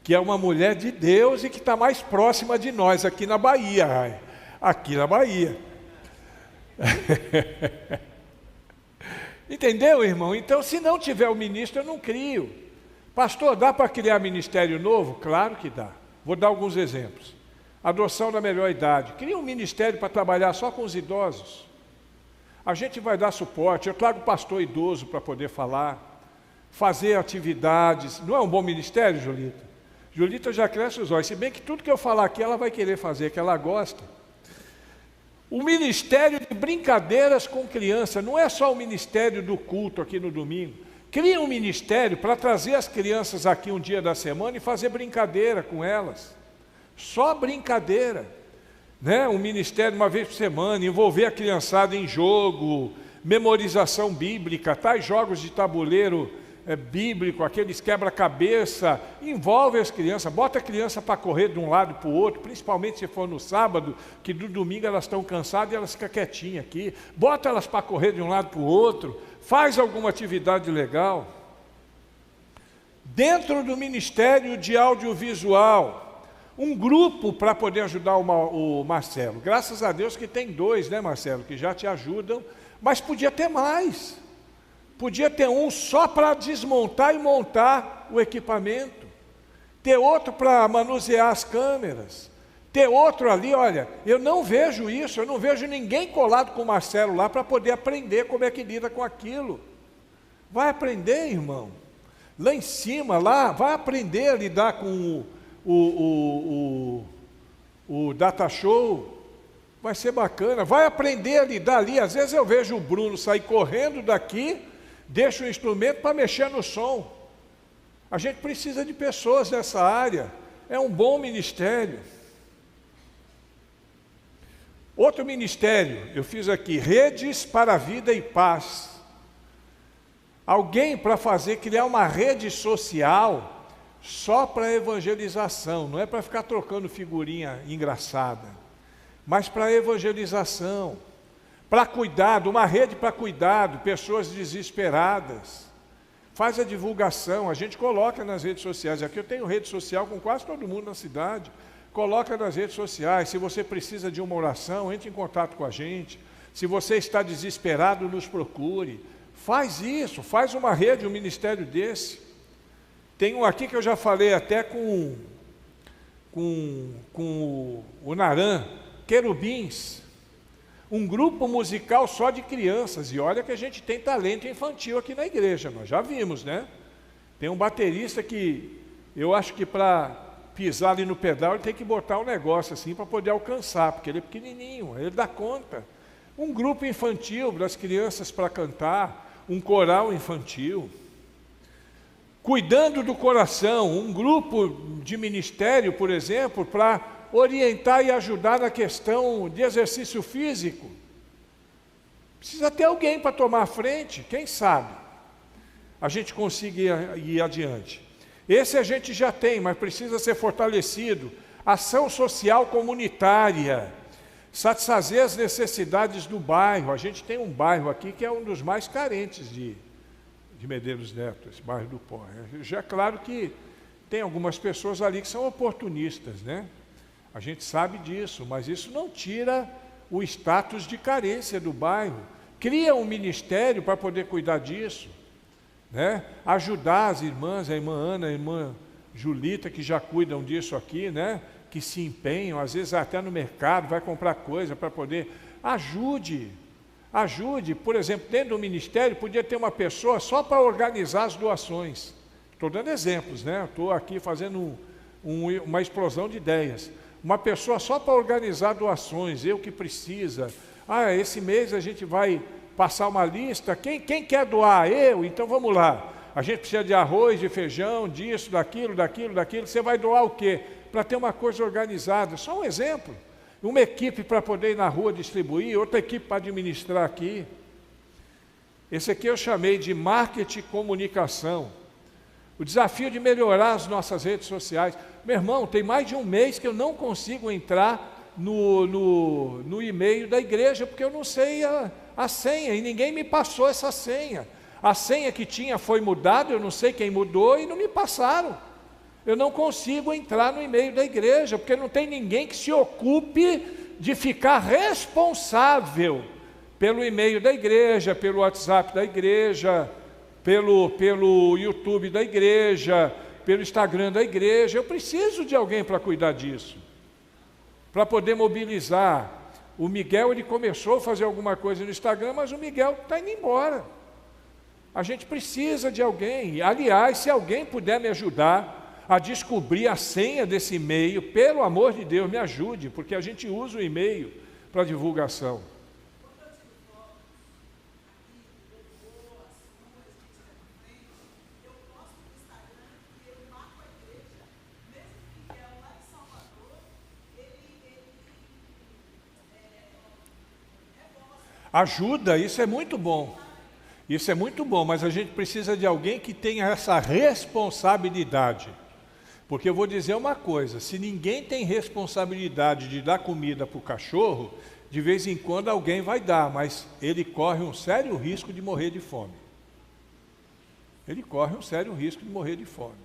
Que é uma mulher de Deus e que está mais próxima de nós, aqui na Bahia. Aqui na Bahia. Entendeu, irmão? Então, se não tiver o ministro, eu não crio. Pastor, dá para criar ministério novo? Claro que dá. Vou dar alguns exemplos. Adoção da melhor idade. Cria um ministério para trabalhar só com os idosos. A gente vai dar suporte. Eu trago pastor idoso para poder falar. Fazer atividades. Não é um bom ministério, Julita? Julita já cresce os olhos. Se bem que tudo que eu falar aqui, ela vai querer fazer, que ela gosta. O ministério de brincadeiras com criança. Não é só o ministério do culto aqui no domingo. Cria um ministério para trazer as crianças aqui um dia da semana e fazer brincadeira com elas. Só brincadeira. Né? Um ministério uma vez por semana, envolver a criançada em jogo, memorização bíblica, tais jogos de tabuleiro bíblico, aqueles quebra-cabeça, envolve as crianças, bota a criança para correr de um lado para o outro, principalmente se for no sábado, que do domingo elas estão cansadas e elas ficam quietinhas aqui, bota elas para correr de um lado para o outro, faz alguma atividade legal. Dentro do ministério de audiovisual, um grupo para poder ajudar o Marcelo. Graças a Deus que tem 2, né, Marcelo, que já te ajudam, mas podia ter mais. Podia ter um só para desmontar e montar o equipamento. Ter outro para manusear as câmeras. Ter outro ali, olha, eu não vejo isso, eu não vejo ninguém colado com o Marcelo lá para poder aprender como é que lida com aquilo. Vai aprender, irmão. Lá em cima, lá, vai aprender a lidar com o data show. Vai ser bacana. Vai aprender a lidar ali. Às vezes eu vejo o Bruno sair correndo daqui, deixa o instrumento para mexer no som. A gente precisa de pessoas nessa área. é um bom ministério. Outro ministério, eu fiz aqui, Redes para a Vida e Paz. Alguém para criar uma rede social só para evangelização, não é para ficar trocando figurinha engraçada, mas para evangelização, para cuidado, uma rede para cuidado, pessoas desesperadas. Faz a divulgação, a gente coloca nas redes sociais. Aqui eu tenho rede social com quase todo mundo na cidade. Coloca nas redes sociais. Se você precisa de uma oração, entre em contato com a gente. Se você está desesperado, nos procure. Faz isso, faz uma rede, um ministério desse. Tem um aqui que eu já falei até com o Naran, Querubins. Um grupo musical só de crianças. E olha que a gente tem talento infantil aqui na igreja, nós já vimos, né? Tem um baterista que eu acho que para pisar ali no pedal ele tem que botar um negócio assim para poder alcançar, porque ele é pequenininho, ele dá conta. Um grupo infantil das crianças para cantar, um coral infantil. Cuidando do coração, um grupo de ministério, por exemplo, para orientar e ajudar na questão de exercício físico. Precisa ter alguém para tomar a frente, quem sabe a gente consiga ir adiante. Esse a gente já tem, mas precisa ser fortalecido. Ação social comunitária, satisfazer as necessidades do bairro. A gente tem um bairro aqui que é um dos mais carentes de Medeiros Neto, esse bairro do Pó. Já é claro que tem algumas pessoas ali que são oportunistas, né? A gente sabe disso, mas isso não tira o status de carência do bairro. Cria um ministério para poder cuidar disso, né? Ajudar as irmãs, a irmã Ana, a irmã Julita, que já cuidam disso aqui, né? Que se empenham, às vezes até no mercado, vai comprar coisa para poder... Ajude, por exemplo, dentro do ministério, podia ter uma pessoa só para organizar as doações. Estou dando exemplos, né? Estou aqui fazendo uma explosão de ideias. Uma pessoa só para organizar doações, eu que precisa. Esse mês a gente vai passar uma lista, quem quer doar? Eu? Então vamos lá. A gente precisa de arroz, de feijão, disso, daquilo. Você vai doar o quê? Para ter uma coisa organizada. Só um exemplo. Uma equipe para poder ir na rua distribuir, outra equipe para administrar aqui. Esse aqui eu chamei de marketing e comunicação. O desafio de melhorar as nossas redes sociais. Meu irmão, tem mais de um mês que eu não consigo entrar no e-mail da igreja, porque eu não sei a senha, e ninguém me passou essa senha. A senha que tinha foi mudada, eu não sei quem mudou, e não me passaram. Eu não consigo entrar no e-mail da igreja, porque não tem ninguém que se ocupe de ficar responsável pelo e-mail da igreja, pelo WhatsApp da igreja, pelo YouTube da igreja, pelo Instagram da igreja. Eu preciso de alguém para cuidar disso, para poder mobilizar. O Miguel, ele começou a fazer alguma coisa no Instagram, mas o Miguel está indo embora. A gente precisa de alguém. Aliás, se alguém puder me ajudar a descobrir a senha desse e-mail, pelo amor de Deus, me ajude, porque a gente usa o e-mail para divulgação. Ajuda, isso é muito bom. Isso é muito bom, mas a gente precisa de alguém que tenha essa responsabilidade. Porque eu vou dizer uma coisa, se ninguém tem responsabilidade de dar comida para o cachorro, de vez em quando alguém vai dar, mas ele corre um sério risco de morrer de fome. Ele corre um sério risco de morrer de fome.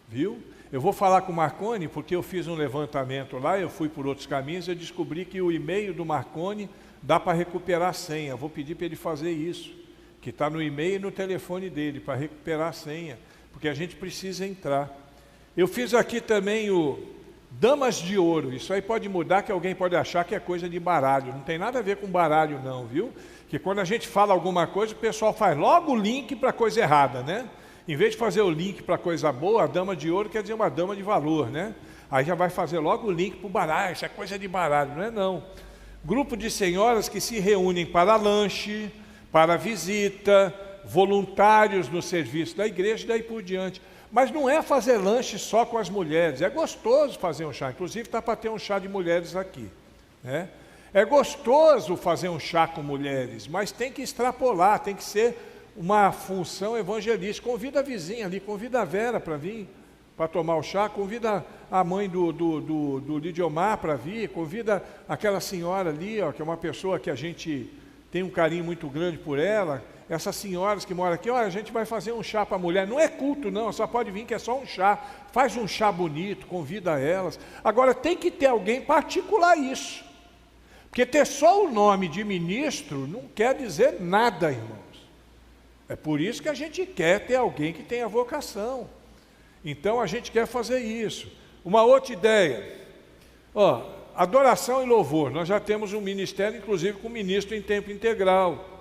Viu? Eu vou falar com o Marconi, porque eu fiz um levantamento lá, eu fui por outros caminhos, eu descobri que o e-mail do Marconi dá para recuperar a senha. Eu vou pedir para ele fazer isso, que está no e-mail e no telefone dele, para recuperar a senha, porque a gente precisa entrar. Eu fiz aqui também o Damas de Ouro. Isso aí pode mudar, que alguém pode achar que é coisa de baralho. Não tem nada a ver com baralho não, viu? Que quando a gente fala alguma coisa, o pessoal faz logo o link para coisa errada, né? Em vez de fazer o link para coisa boa, a dama de ouro quer dizer uma dama de valor, né? Aí já vai fazer logo o link para o baralho. Isso é coisa de baralho, não é não. Grupo de senhoras que se reúnem para lanche, para visita, voluntários no serviço da igreja e daí por diante. Mas não é fazer lanche só com as mulheres, é gostoso fazer um chá, inclusive está para ter um chá de mulheres aqui, né? É gostoso fazer um chá com mulheres, mas tem que extrapolar, tem que ser uma função evangelística. Convida a vizinha ali, convida a Vera para vir, para tomar o chá, convida a mãe do Lidiomar para vir, convida aquela senhora ali, ó, que é uma pessoa que a gente tem um carinho muito grande por ela, essas senhoras que moram aqui, olha, a gente vai fazer um chá para a mulher, não é culto não, só pode vir que é só um chá, faz um chá bonito, convida elas. Agora tem que ter alguém para articular isso, porque ter só o nome de ministro não quer dizer nada, irmãos. É por isso que a gente quer ter alguém que tenha vocação. Então a gente quer fazer isso. Uma outra ideia, ó, adoração e louvor, nós já temos um ministério, inclusive com ministro em tempo integral.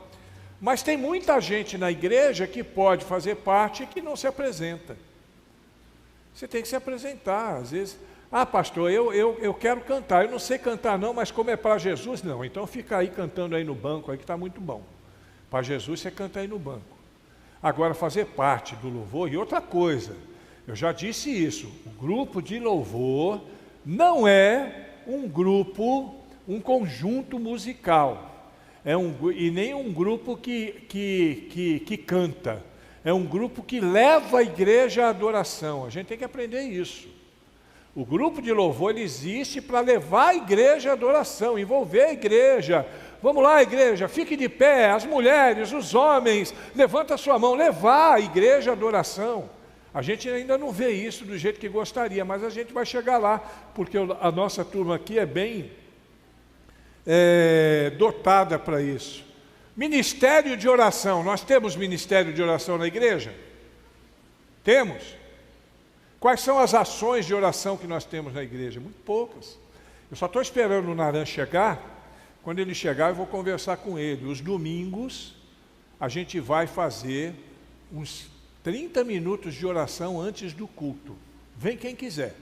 Mas tem muita gente na igreja que pode fazer parte e que não se apresenta. Você tem que se apresentar, às vezes. Ah, pastor, eu quero cantar, eu não sei cantar não, mas como é para Jesus, não. Então fica aí cantando aí no banco, aí que está muito bom. Para Jesus você canta aí no banco. Agora fazer parte do louvor, e outra coisa, eu já disse isso, o grupo de louvor não é um grupo, um conjunto musical. E nem um grupo que canta, é um grupo que leva a igreja à adoração. A gente tem que aprender isso. O grupo de louvor ele existe para levar a igreja à adoração, envolver a igreja. Vamos lá, igreja, fique de pé, as mulheres, os homens, levanta a sua mão, levar a igreja à adoração. A gente ainda não vê isso do jeito que gostaria, mas a gente vai chegar lá, porque a nossa turma aqui é bem dotada para isso. Ministério de oração, nós temos ministério de oração na igreja? Temos. Quais são as ações de oração que nós temos na igreja? Muito poucas. Eu só estou esperando o Naran chegar. Quando ele chegar eu vou conversar com ele. Os domingos a gente vai fazer uns 30 minutos de oração antes do culto. Vem quem quiser.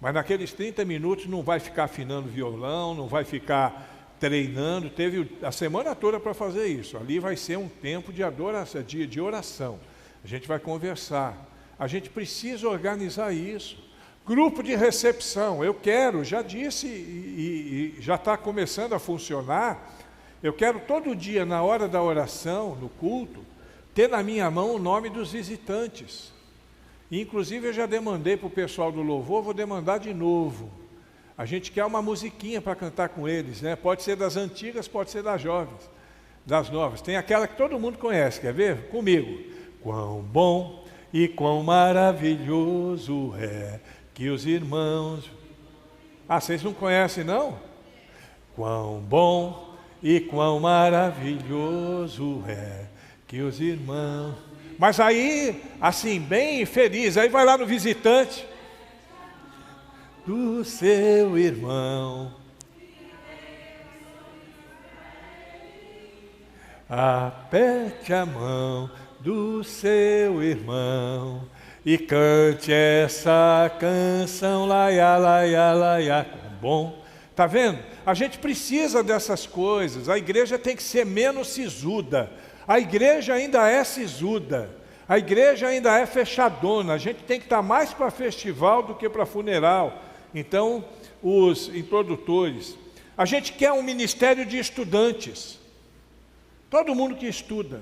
Mas naqueles 30 minutos não vai ficar afinando violão, não vai ficar treinando. Teve a semana toda para fazer isso. Ali vai ser um tempo de adoração, de oração. A gente vai conversar. A gente precisa organizar isso. Grupo de recepção, eu quero, já disse e já está começando a funcionar. Eu quero todo dia, na hora da oração, no culto, ter na minha mão o nome dos visitantes. Inclusive eu já demandei para o pessoal do louvor, vou demandar de novo. A gente quer uma musiquinha para cantar com eles, né? Pode ser das antigas, pode ser das jovens, das novas. Tem aquela que todo mundo conhece, quer ver? Comigo. Quão bom e quão maravilhoso é que os irmãos... Ah, vocês não conhecem não? Quão bom e quão maravilhoso é que os irmãos... Mas aí, assim, bem feliz, aí vai lá no visitante, do seu irmão, aperte a mão do seu irmão e cante essa canção, laia, laia, laia, com bom. Tá vendo? A gente precisa dessas coisas, a igreja tem que ser menos sisuda. A igreja ainda é sisuda, a igreja ainda é fechadona, a gente tem que estar mais para festival do que para funeral. Então, os introdutores, a gente quer um ministério de estudantes, todo mundo que estuda,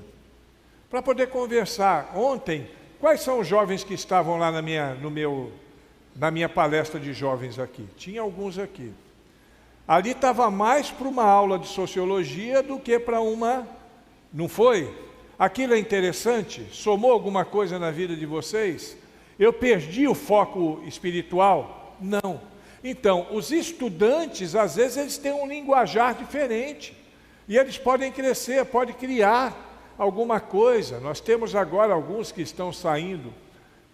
para poder conversar. Ontem, quais são os jovens que estavam lá na minha palestra de jovens aqui? Tinha alguns aqui. Ali estava mais para uma aula de sociologia do que para uma... Não foi? Aquilo é interessante? Somou alguma coisa na vida de vocês? Eu perdi o foco espiritual? Não. Então, os estudantes, às vezes, eles têm um linguajar diferente. E eles podem crescer, podem criar alguma coisa. Nós temos agora alguns que estão saindo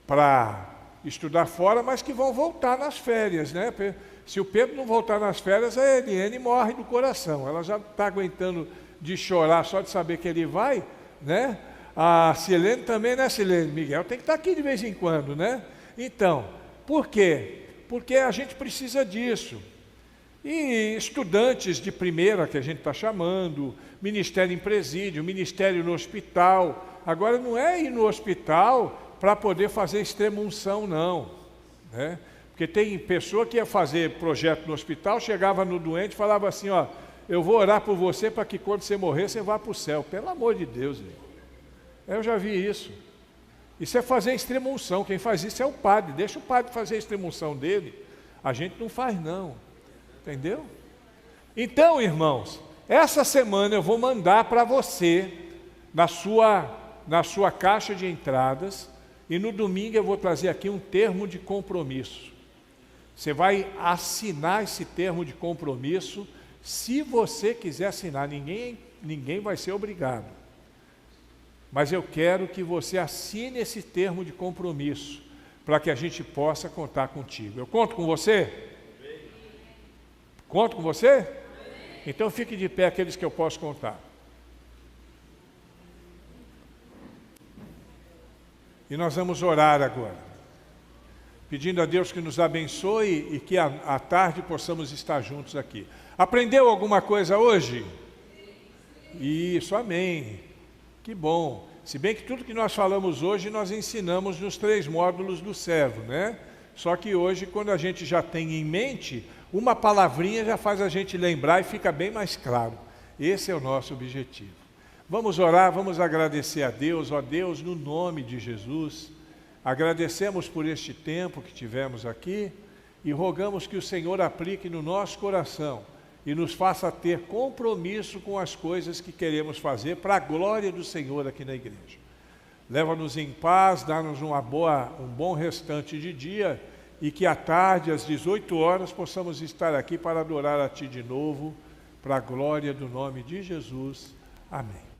para estudar fora, mas que vão voltar nas férias, né? Se o Pedro não voltar nas férias, a Eliane morre do coração. Ela já está aguentando de chorar só de saber que ele vai, né? A Silene também, né, Silene? Miguel tem que estar aqui de vez em quando, né? Então, por quê? Porque a gente precisa disso. E estudantes de primeira, que a gente está chamando, ministério em presídio, ministério no hospital. Agora não é ir no hospital para poder fazer extrema-unção, não. Né? Porque tem pessoa que ia fazer projeto no hospital, chegava no doente e falava assim, ó, eu vou orar por você para que quando você morrer, você vá para o céu. Pelo amor de Deus, gente. Eu já vi isso. Isso é fazer extrema-unção. Quem faz isso é o padre. Deixa o padre fazer a extrema-unção dele. A gente não faz, não. Entendeu? Então, irmãos, essa semana eu vou mandar para você, na sua caixa de entradas, e no domingo eu vou trazer aqui um termo de compromisso. Você vai assinar esse termo de compromisso, se você quiser assinar. Ninguém vai ser obrigado. Mas eu quero que você assine esse termo de compromisso, para que a gente possa contar contigo. Eu conto com você? Conto com você? Então fique de pé aqueles que eu posso contar. E nós vamos orar agora, pedindo a Deus que nos abençoe e que à tarde possamos estar juntos aqui. Aprendeu alguma coisa hoje? Isso, amém. Que bom. Se bem que tudo que nós falamos hoje, nós ensinamos nos 3 módulos do servo, né? Só que hoje, quando a gente já tem em mente, uma palavrinha já faz a gente lembrar e fica bem mais claro. Esse é o nosso objetivo. Vamos orar, vamos agradecer a Deus. Ó Deus, no nome de Jesus, agradecemos por este tempo que tivemos aqui e rogamos que o Senhor aplique no nosso coração e nos faça ter compromisso com as coisas que queremos fazer para a glória do Senhor aqui na igreja. Leva-nos em paz, dá-nos um bom restante de dia e que à tarde, às 18 horas, possamos estar aqui para adorar a Ti de novo, para a glória do nome de Jesus. Amém.